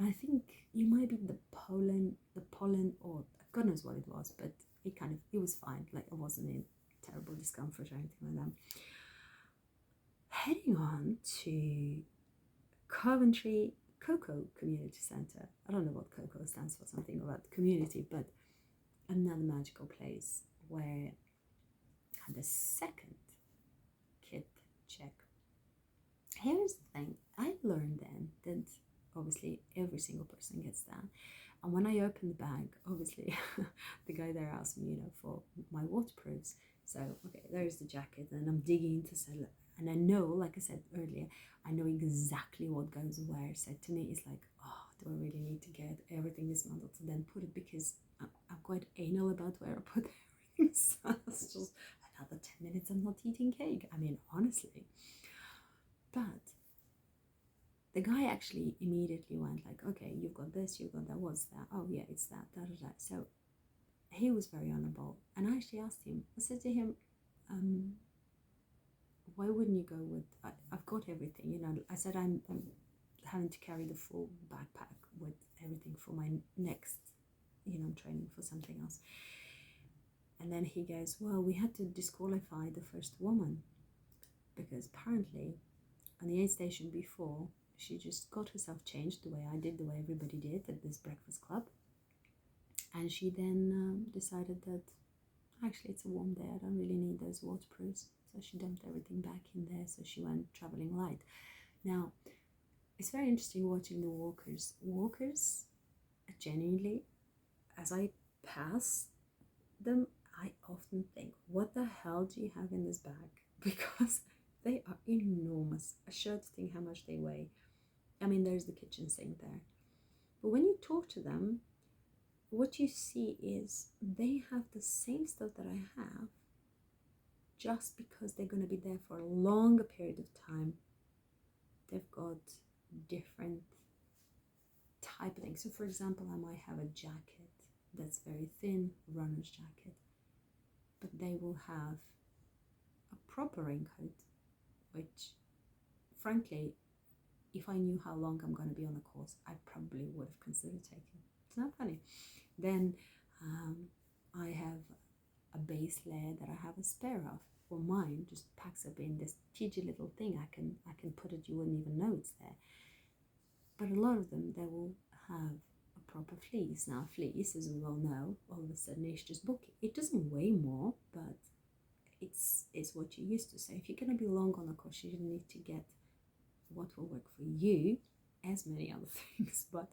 I think it might be the pollen, or God knows what it was, but it was fine. Like, I wasn't in terrible discomfort or anything like that. Heading on to Coventry Cocoa Community Centre. I don't know what cocoa stands for, something about community, but another magical place where I had a second kit check. Here's the thing, I learned then that obviously every single person gets that. And when I opened the bag, obviously the guy there asked me, for my waterproofs. So, okay, there's the jacket, and I'm digging into sell. And I know, like I said earlier, I know exactly what goes where. So to me, it's like, oh, do I really need to get everything dismantled to then put it? Because I'm quite anal about where I put everything. So it's just another 10 minutes, I'm not eating cake. I mean, honestly. But the guy actually immediately went like, okay, you've got this, you've got that, what's that? Oh yeah, it's that, da. So he was very honorable. And I actually asked him, I said to him, why wouldn't you go with, I've got everything, I said, I'm having to carry the full backpack with everything for my next, training for something else. And then he goes, well, we had to disqualify the first woman, because apparently on the aid station before, she just got herself changed the way I did, the way everybody did at this breakfast club. And she then decided that actually it's a warm day, I don't really need those waterproofs. So she dumped everything back in there, so she went traveling light. Now, it's very interesting watching the walkers. Walkers, genuinely, as I pass them, I often think, what the hell do you have in this bag? Because they are enormous. I showed the thing how much they weigh. I mean, there's the kitchen sink there. But when you talk to them, what you see is they have the same stuff that I have, just because they're going to be there for a longer period of time. They've got different type of things. So for example, I might have a jacket that's very thin, runner's jacket, but they will have a proper raincoat, which frankly, if I knew how long I'm going to be on the course, I probably would have considered taking. It's not funny. Then I have a base layer that I have a spare of. For mine, just packs up in this teeny little thing. I can put it, you wouldn't even know it's there. But a lot of them, they will have a proper fleece. Now, fleece, as we all know, all of a sudden it's just bulky. It doesn't weigh more, but it's what you're used to. So if you're going to be long on the course, you need to get what will work for you, as many other things. But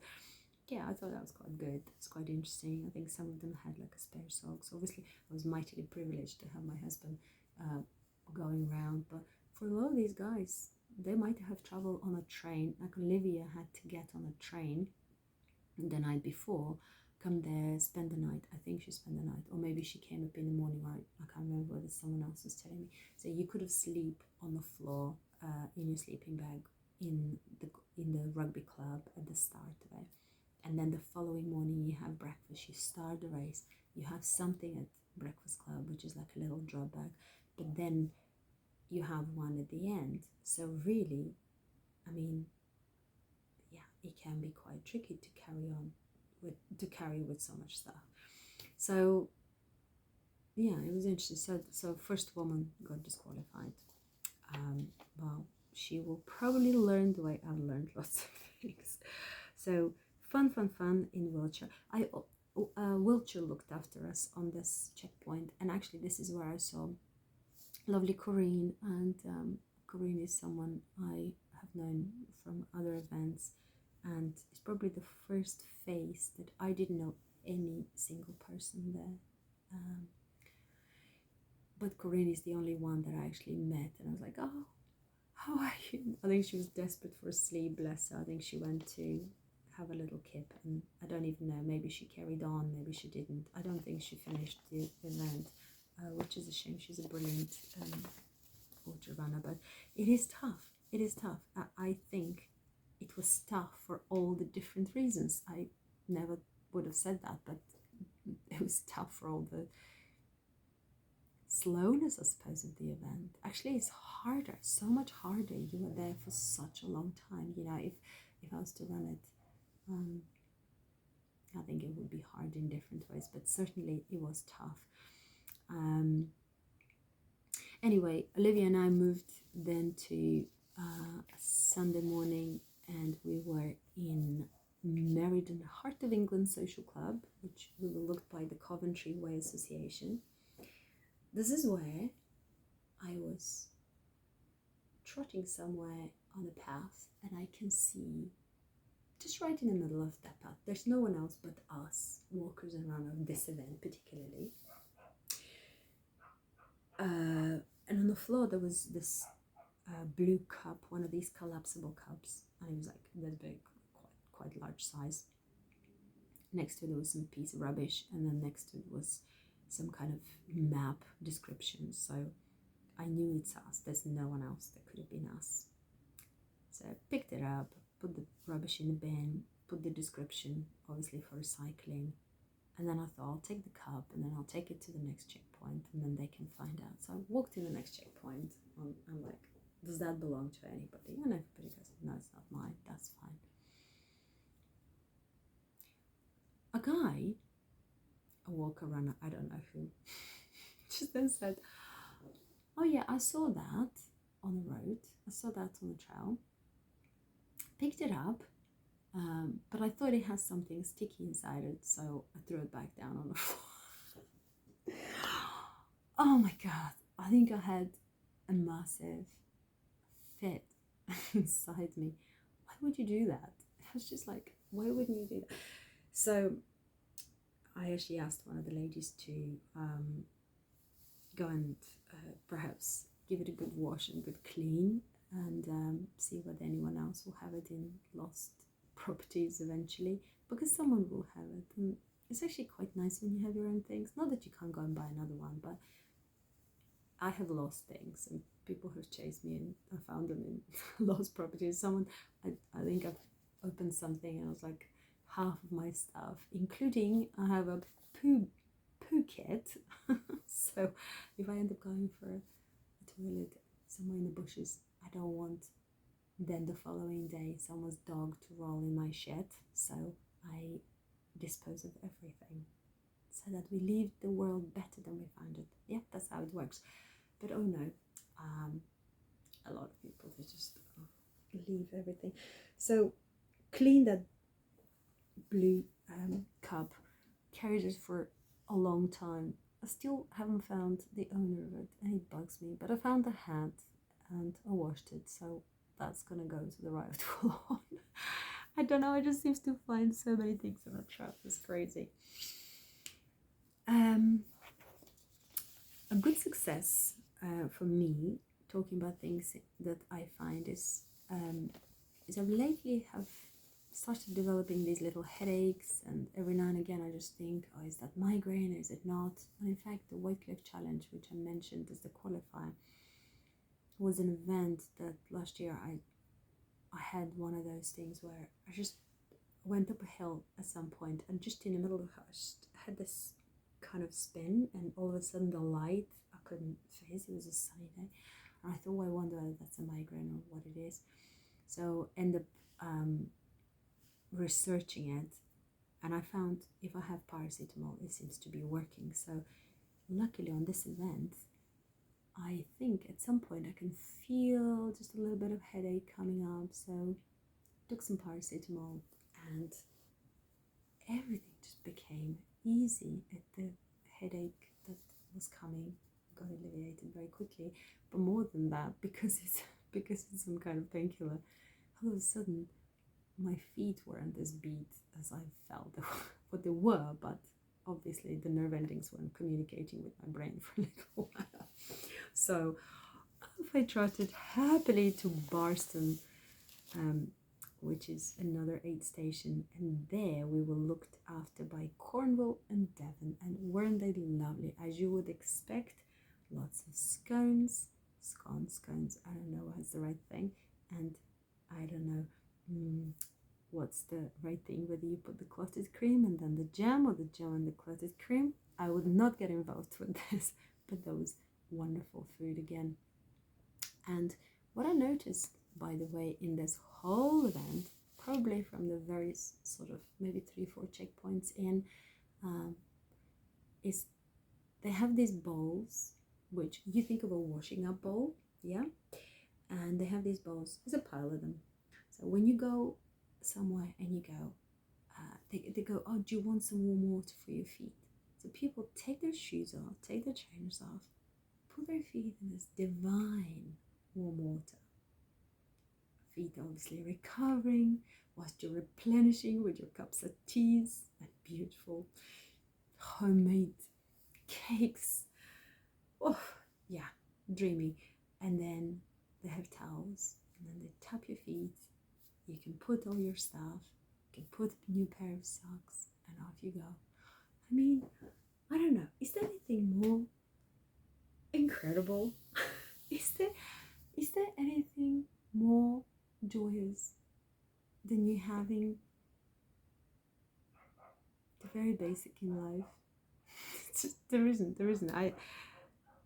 yeah, I thought that was quite good. It's quite interesting. I think some of them had like a spare socks. Obviously, I was mightily privileged to have my husband going around, but for a lot of these guys, they might have traveled on a train. Like Olivia had to get on a train the night before come there, spend the night. I think she spent the night, or maybe she came up in the morning, or I can't remember whether someone else was telling me. So you could have sleep on the floor in your sleeping bag in the rugby club at the start of it, and then the following morning you have breakfast, you start the race, you have something at breakfast club, which is like a little drop bag, but then you have one at the end. So really, I mean, yeah, it can be quite tricky to carry with so much stuff. So yeah, it was interesting. So first woman got disqualified. Well, she will probably learn the way I've learned lots of things. So fun in Wiltshire. Wiltshire looked after us on this checkpoint, and actually this is where I saw lovely Corinne, and Corinne is someone I have known from other events, and it's probably the first face that I didn't know any single person there. But Corinne is the only one that I actually met, and I was like, oh, how are you? I think she was desperate for sleep, bless her. I think she went to have a little kip, and I don't even know, maybe she carried on, maybe she didn't. I don't think she finished the event, which is a shame. She's a brilliant ultra runner, but it is tough. It is tough. I think it was tough for all the different reasons. I never would have said that, but it was tough for all the slowness, I suppose, of the event. Actually, it's harder, so much harder. You were there for such a long time. You know, if I was to run it, I think it would be hard in different ways, but certainly it was tough. Anyway, Olivia and I moved then to Sunday morning, and we were in Meriden, Heart of England Social Club, which we were looked by the Coventry Way Association. This is where I was trotting somewhere on a path, and I can see, just right in the middle of that path, there's no one else but us, walkers and runners, this event particularly. And on the floor there was this blue cup, one of these collapsible cups, and it was like this big, quite large size. Next to it there was some piece of rubbish, and then next to it was some kind of map description. So I knew it's us. There's no one else that could have been us. So I picked it up, put the rubbish in the bin, put the description, obviously for recycling, and then I thought, I'll take the cup and then I'll take it to the next checkpoint, and then they can find out. So I walked to the next checkpoint. I'm like, does that belong to anybody? And everybody goes, no, it's not mine. That's fine. A guy, a walker runner, I don't know who, just then said, oh yeah, I saw that on the road. I saw that on the trail. Picked it up. But I thought it has something sticky inside it, so I threw it back down on the floor. Oh my god, I think I had a massive fit inside me. Why would you do that? I was just like, why wouldn't you do that? So I actually asked one of the ladies to go and perhaps give it a good wash and good clean, and see whether anyone else will have it in lost properties eventually, because someone will have it. And it's actually quite nice when you have your own things. Not that you can't go and buy another one, but I have lost things, and people have chased me, and I found them in lost properties. I think I've opened something, and it was like half of my stuff, including I have a poo kit. So if I end up going for a toilet somewhere in the bushes, I don't want then the following day someone's dog to roll in my shed. So I dispose of everything so that we leave the world better than we found it. Yeah, that's how it works. But oh no, a lot of people, they just leave everything. So clean that blue cup, carried it for a long time. I still haven't found the owner of it, and it bugs me, but I found the hat and I washed it, so that's gonna go to the riot lawn. I don't know, I just seems to find so many things in a trap. It's crazy. A good success for me, talking about things that I find is I lately have started developing these little headaches, and every now and again I just think, oh, is that migraine, is it not? And in fact, the White Cliff Challenge, which I mentioned as the qualifier, was an event that last year I had one of those things where I just went up a hill at some point, and just in the middle of the house I had this kind of spin, and all of a sudden the light I couldn't face. It was a sunny day, and I thought, I wonder whether that's a migraine or what it is. So end up researching it, and I found if I have paracetamol, it seems to be working. So luckily on this event, I think at some point I can feel just a little bit of headache coming up, so took some paracetamol, and everything just became easy. At the headache that was coming got alleviated very quickly. But more than that, because it's some kind of painkiller, all of a sudden my feet weren't as beat as I felt what they were, but obviously the nerve endings weren't communicating with my brain for a little while. So I trotted happily to Barston, which is another aid station, and there we were looked after by Cornwall and Devon, and weren't they lovely, as you would expect. Lots of scones, I don't know what's the right thing, and I don't know what's the right thing, whether you put the clotted cream and then the jam, or the jam and the clotted cream. I would not get involved with this, but that was wonderful food again. And what I noticed, by the way, in this whole event, probably from the very sort of maybe 3-4 checkpoints in, is they have these bowls, which you think of a washing up bowl, yeah, and they have these bowls. There's a pile of them. So when you go somewhere and you go, they go, oh, do you want some warm water for your feet? So people take their shoes off, take their trainers off, put their feet in this divine warm water. Feet obviously recovering, whilst you're replenishing with your cups of teas and beautiful homemade cakes. Oh, yeah, dreamy. And then they have towels, and then they tap your feet. You can put all your stuff, you can put a new pair of socks, and off you go. I mean, I don't know, is there anything more incredible? Is there anything more joyous than you having the very basic in life? There isn't. I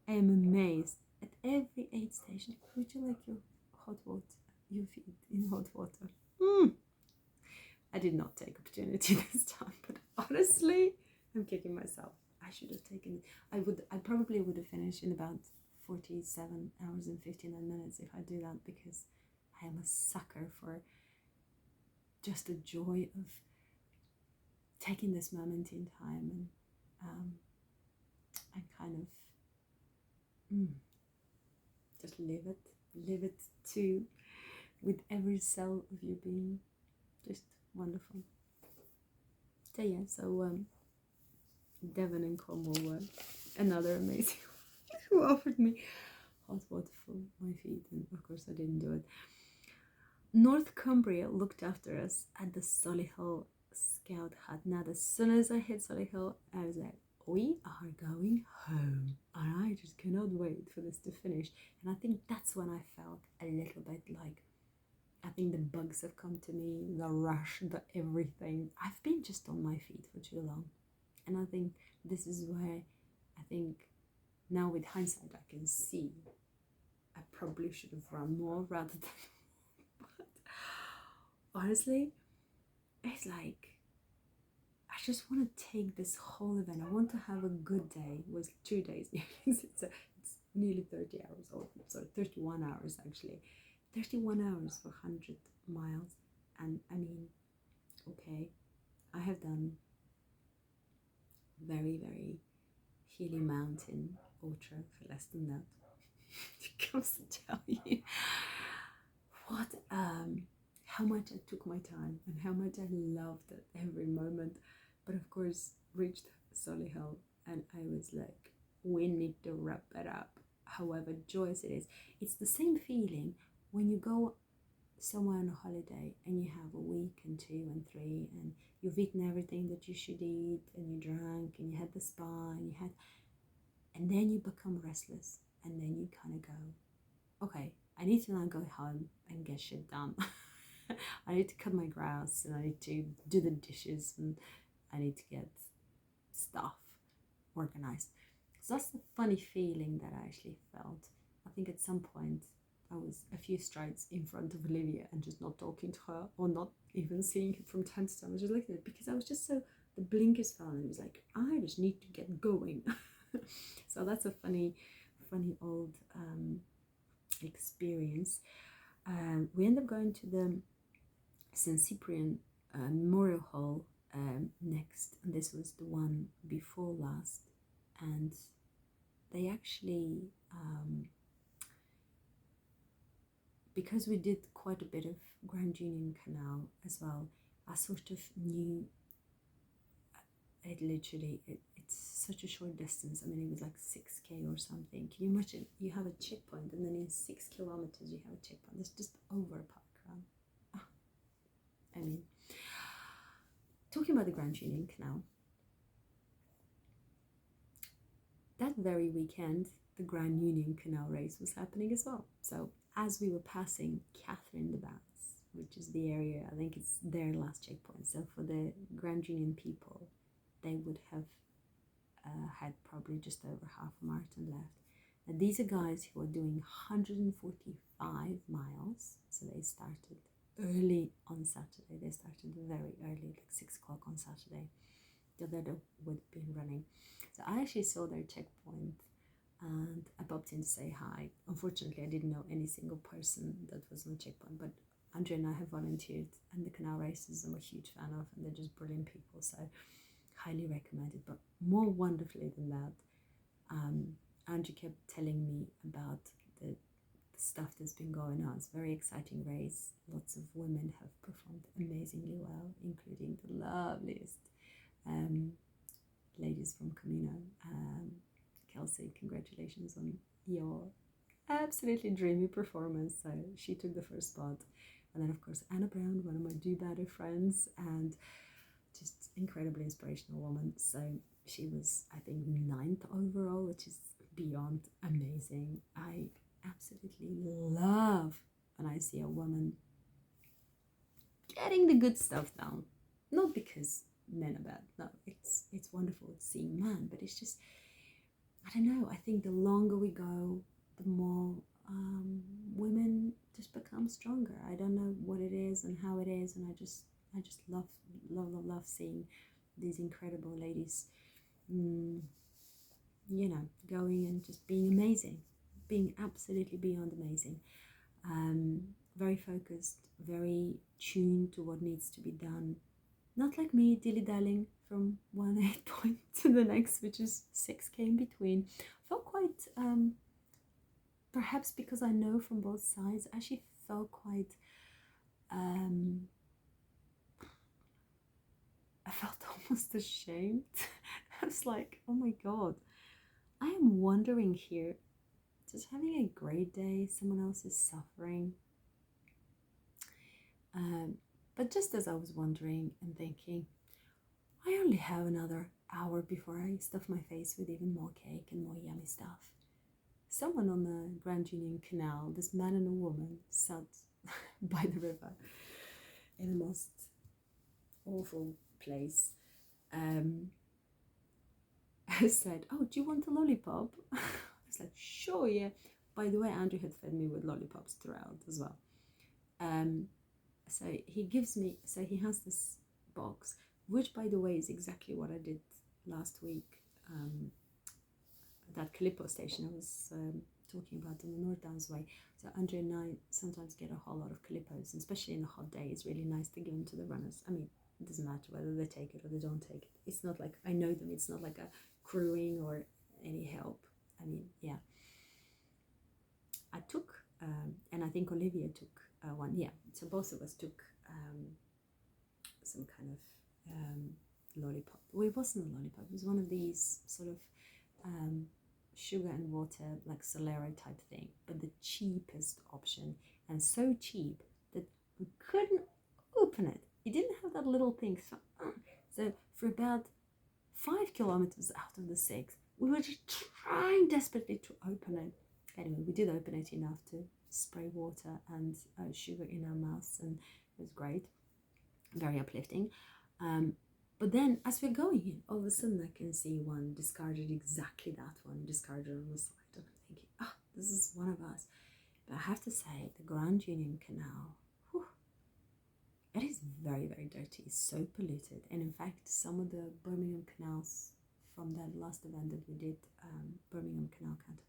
am amazed at every aid station. Would you like your hot water, your feet in hot water? I did not take opportunity this time, but honestly, I'm kicking myself. I should have taken it. I probably would have finished in about 47 hours and 59 minutes if I do that, because I am a sucker for just the joy of taking this moment in time and kind of just live it too, with every cell of your being. Just wonderful. So yeah, Devon and Cornwall were another amazing who offered me hot water for my feet, and of course I didn't do it. North Cumbria looked after us at the Solihull Scout Hut. Now, as soon as I hit Solihull, I was like, we are going home, and I just cannot wait for this to finish. And I think that's when I felt a little bit like, I think the bugs have come to me, the rush, the everything. I've been just on my feet for too long, and I think this is where I think now with hindsight I can see I probably should have run more rather than but honestly, it's like I just want to take this whole event. I want to have a good day. It was 2 days. It's nearly 30 hours, or sorry, 31 hours actually. 31 hours for 100 miles. And I mean, okay, I have done very, very hilly mountain ultra for less than that. It comes to tell you what how much I took my time and how much I loved it every moment. But of course, reached Solihull and I was like, we need to wrap it up. However joyous it is, it's the same feeling when you go somewhere on a holiday and you have a week and 2 and 3 and you've eaten everything that you should eat and you drank and you had the spa and you had, and then you become restless and then you kind of go, okay, I need to now go home and get shit done. I need to cut my grass and I need to do the dishes and I need to get stuff organized. So that's the funny feeling that I actually felt. I think at some point I was a few strides in front of Olivia and just not talking to her or not even seeing her from time to time. I was just looking at it because I was just so, the blinkers fell and it was like, I just need to get going. So that's a funny old experience. We ended up going to the St. Cyprian Memorial Hall next, and this was the one before last, and they actually because we did quite a bit of Grand Union Canal as well, I sort of knew it literally, it's such a short distance. I mean, it was like 6k or something. Can you imagine? You have a checkpoint and then in 6 kilometers you have a checkpoint. It's just over a park run. I mean, talking about the Grand Union Canal, that very weekend the Grand Union Canal race was happening as well. So as we were passing Catherine de Baths, which is the area, I think it's their last checkpoint, so for the Grand Union people, they would have had probably just over half a marathon left. And these are guys who are doing 145 miles, so they started early on Saturday. They started very early, like 6 o'clock on Saturday. The other would have been running. So I actually saw their checkpoint and I popped in to say hi. Unfortunately, I didn't know any single person that was on the checkpoint, but Andrea and I have volunteered, and the canal races I'm a huge fan of, and they're just brilliant people, so highly recommend it. But more wonderfully than that, Andrew kept telling me about the stuff that's been going on. It's a very exciting race. Lots of women have performed amazingly well, including the loveliest ladies from Camino. Kelsey, congratulations on your absolutely dreamy performance. So she took the first spot, and then of course Anna Brown, one of my Do Better friends, and just incredibly inspirational woman. So she was, I think, 9th overall, which is beyond amazing. I absolutely love when I see a woman getting the good stuff down. Not because men are bad, no, it's wonderful seeing men, but it's just, I don't know, I think the longer we go, the more women just become stronger. I don't know what it is and how it is, and I just love seeing these incredible ladies, going and just being amazing, being absolutely beyond amazing. Very focused, very tuned to what needs to be done. Not like me, dilly-dallying from one aid point to the next, which is 6k in between. I felt quite, perhaps because I know from both sides, I actually felt quite, I felt almost ashamed. I was like, oh my god, I am wandering here, just having a great day, someone else is suffering. But just as I was wondering and thinking, I only have another hour before I stuff my face with even more cake and more yummy stuff. Someone on the Grand Union Canal, this man and a woman, sat by the river in the most awful place. I said, oh, do you want a lollipop? I was like, sure, yeah. By the way, Andrew had fed me with lollipops throughout as well. So he gives me, so he has this box, which by the way is exactly what I did last week at that Calippo station I was talking about on the North Downs Way. So Andrea and I sometimes get a whole lot of Calippos, especially in a hot day. It's really nice to give them to the runners. I mean, it doesn't matter whether they take it or they don't take it. It's not like I know them. It's not like a crewing or any help. I mean, yeah. I took, and I think Olivia took one. Yeah, so both of us took some kind of lollipop. Well, it wasn't a lollipop. It was one of these sort of sugar and water, like Solera type thing, but the cheapest option, and so cheap that We couldn't open it. It didn't have that little thing. So for about 5 kilometers out of the 6, we were just trying desperately to open it. Anyway, we did open it enough to spray water and sugar in our mouths, and it was great, very uplifting. But then as we're going in, all of a sudden I can see one discarded, exactly that one, discarded on the side. And I'm thinking, this is one of us. But I have to say, the Grand Union Canal, it is very, very dirty. It's so polluted. And in fact, some of the Birmingham canals from that last event that we did, Birmingham Canal Canter,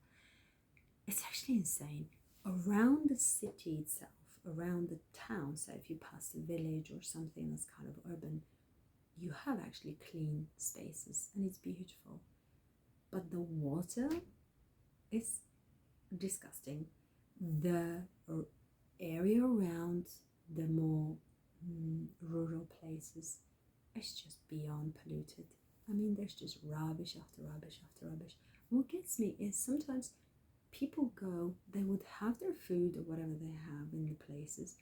it's actually insane. Around the city itself, around the town, so if you pass a village or something that's kind of urban, you have actually clean spaces and it's beautiful. But the water is disgusting. The area around the more rural places is just beyond polluted. I mean, there's just rubbish after rubbish after rubbish. What gets me is sometimes people go, they would have their food or whatever they have in the places,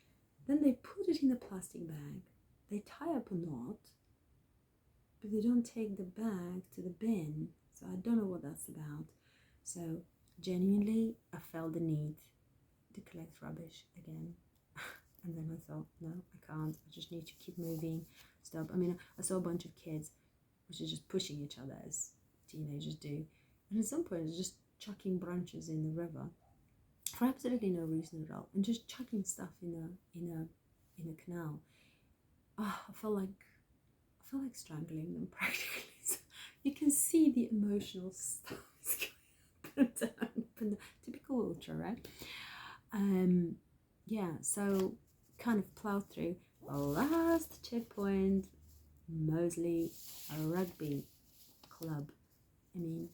then they put it in a plastic bag, they tie up a knot, but they don't take the bag to the bin. So I don't know what that's about. So genuinely, I felt the need to collect rubbish again. And then I thought, no, I can't. I just need to keep moving, stop. I mean, I saw a bunch of kids which are just pushing each other as teenagers do. And at some point, it's just chucking branches in the river for absolutely no reason at all, and just chucking stuff in a canal. I felt like strangling them practically. So you can see the emotional stuff going up and down, and typical ultra, right? Yeah, so kind of plowed through the last checkpoint, Moseley Rugby Club. I mean,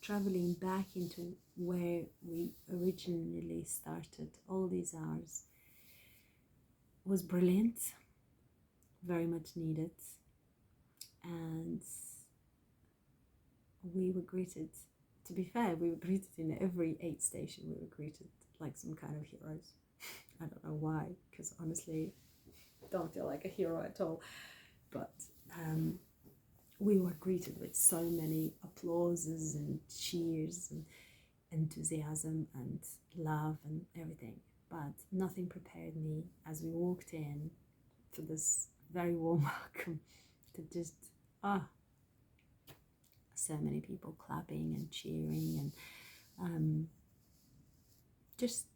traveling back into where we originally started all these hours was brilliant, very much needed. And we were greeted, to be fair, we were greeted in every aid station, we were greeted like some kind of heroes. I don't know why, because honestly, I don't feel like a hero at all. But we were greeted with so many applauses and cheers and enthusiasm and love and everything. But nothing prepared me as we walked in for this very warm welcome to just, so many people clapping and cheering and just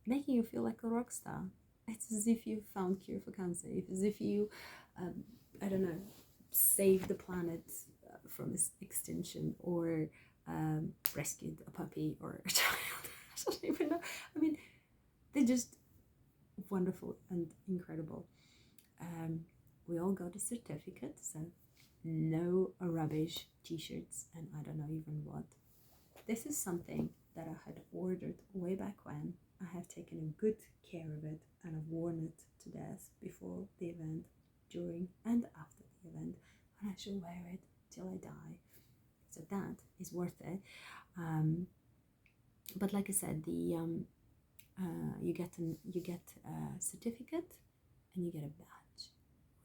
making you feel like a rock star. It's as if you found cure for cancer. It's as if you, I don't know, saved the planet from extinction, or rescued a puppy or a child. I don't even know. I mean, they're just wonderful and incredible. We all got a certificate, so no rubbish t-shirts and I don't know even what. This is something that I had ordered way back when. I have taken a good care of it and I've worn it to death before the event, during and after the event, and I shall wear it till I die. So that is worth it. But like I said, the you get a certificate and you get a badge,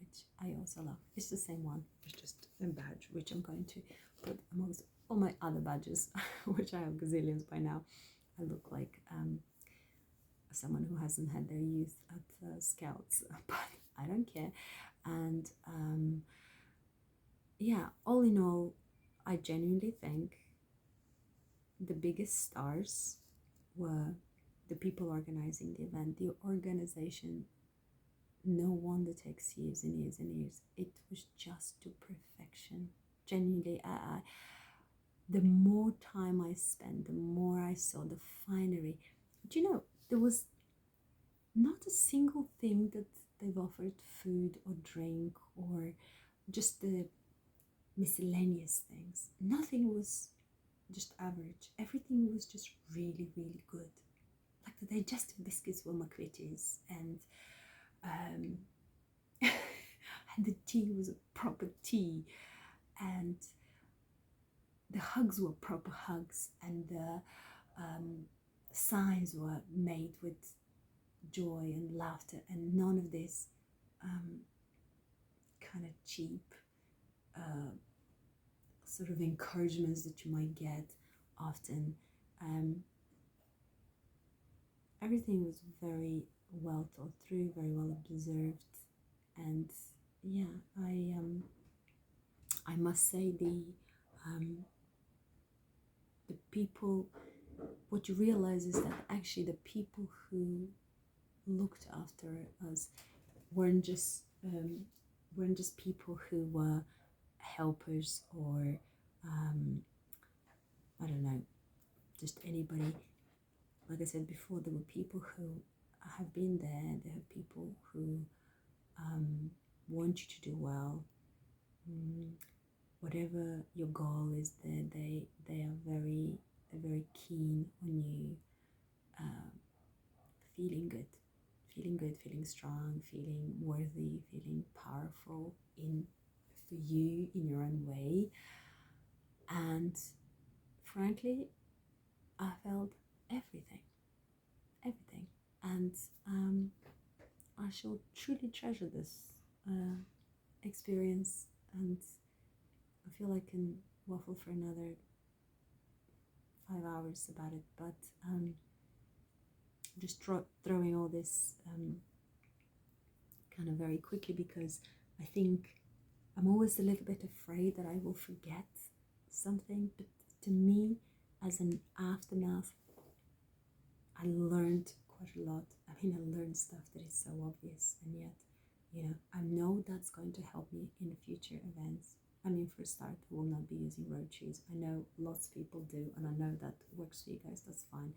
which I also love. It's the same one, it's just a badge, which I'm going to put amongst all my other badges, which I have gazillions by now. I look like someone who hasn't had their youth at Scouts, but I don't care. And yeah, all in all, I genuinely think the biggest stars were the people organizing the event. The organization, no wonder takes years and years and years. It was just to perfection. Genuinely, the more time I spent, the more I saw the finery. Do you know, there was not a single thing that they've offered food or drink or just the miscellaneous things. Nothing was just average. Everything was just really, really good. Like the digestive biscuits were McVitie's, and and the tea was a proper tea, and the hugs were proper hugs, and the signs were made with joy and laughter, and none of this kind of cheap sort of encouragements that you might get often. Everything was very well thought through, very well observed, and yeah, I must say the people, what you realize is that actually the people who looked after us weren't just people who were helpers or I don't know, just anybody. Like I said before, there were people who have been there. There are people who want you to do well. Whatever your goal is, they are very keen on you feeling good, feeling strong, feeling worthy, feeling powerful for you in your own way. And frankly, I felt everything, and I shall truly treasure this experience, and I feel I can waffle for another 5 hours about it, but just throwing all this kind of very quickly, because I think I'm always a little bit afraid that I will forget something. But to me, as an aftermath, I learned quite a lot. I mean, I learned stuff that is so obvious, and yet, I know that's going to help me in future events. I mean, for a start, I will not be using road shoes. I know lots of people do, and I know that works for you guys, that's fine.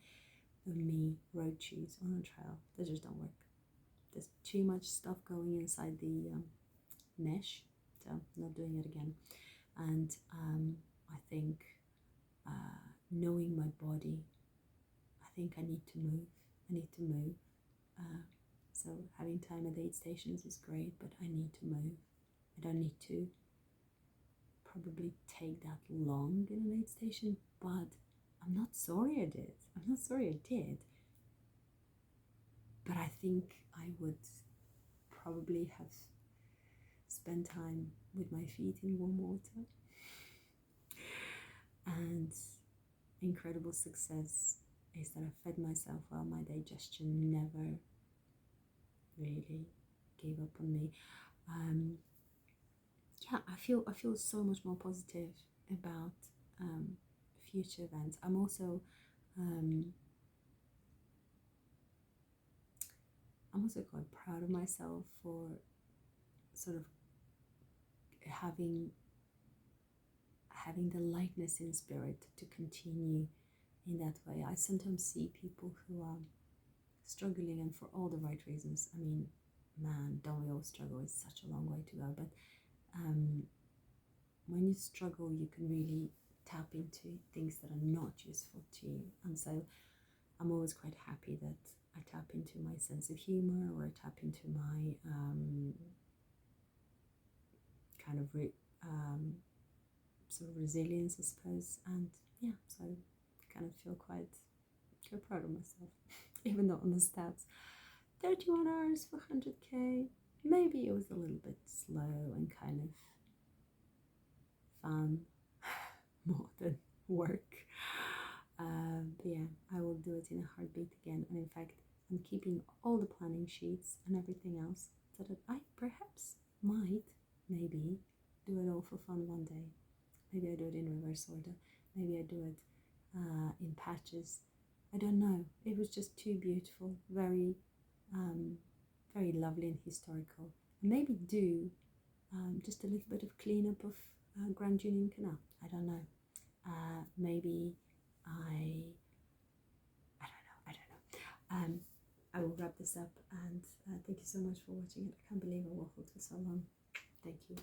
For me, road shoes on a trail, they just don't work. There's too much stuff going inside the mesh, so I'm not doing it again. And I think knowing my body, I think I need to move. So having time at the aid stations is great, but I need to move. I don't need to probably take that long in an aid station, but I'm not sorry I did. But I think I would probably have spent time with my feet in warm water. And incredible success is that I fed myself well. My digestion never really gave up on me. Yeah, I feel so much more positive about future events. I'm also quite proud of myself for sort of having the lightness in spirit to continue in that way. I sometimes see people who are struggling, and for all the right reasons. I mean, man, don't we all struggle? It's such a long way to go, but when you struggle, you can really tap into things that are not useful to you. And so I'm always quite happy that I tap into my sense of humor, or I tap into my kind of sort of resilience, I suppose. And yeah, so I kind of feel quite proud of myself, even though on the stats, 31 hours for 100k, maybe it was a little bit slow and kind of fun more than work. But yeah, I will do it in a heartbeat again. And in fact, I'm keeping all the planning sheets and everything else, so that I perhaps might maybe do it all for fun one day. Maybe I do it in reverse order. Maybe I do it in patches. I don't know. It was just too beautiful, very very lovely and historical. And maybe do just a little bit of cleanup of Grand Union Canal. I don't know. Maybe I don't know. I will wrap this up, and thank you so much for watching it. I can't believe I waffled for so long. Thank you.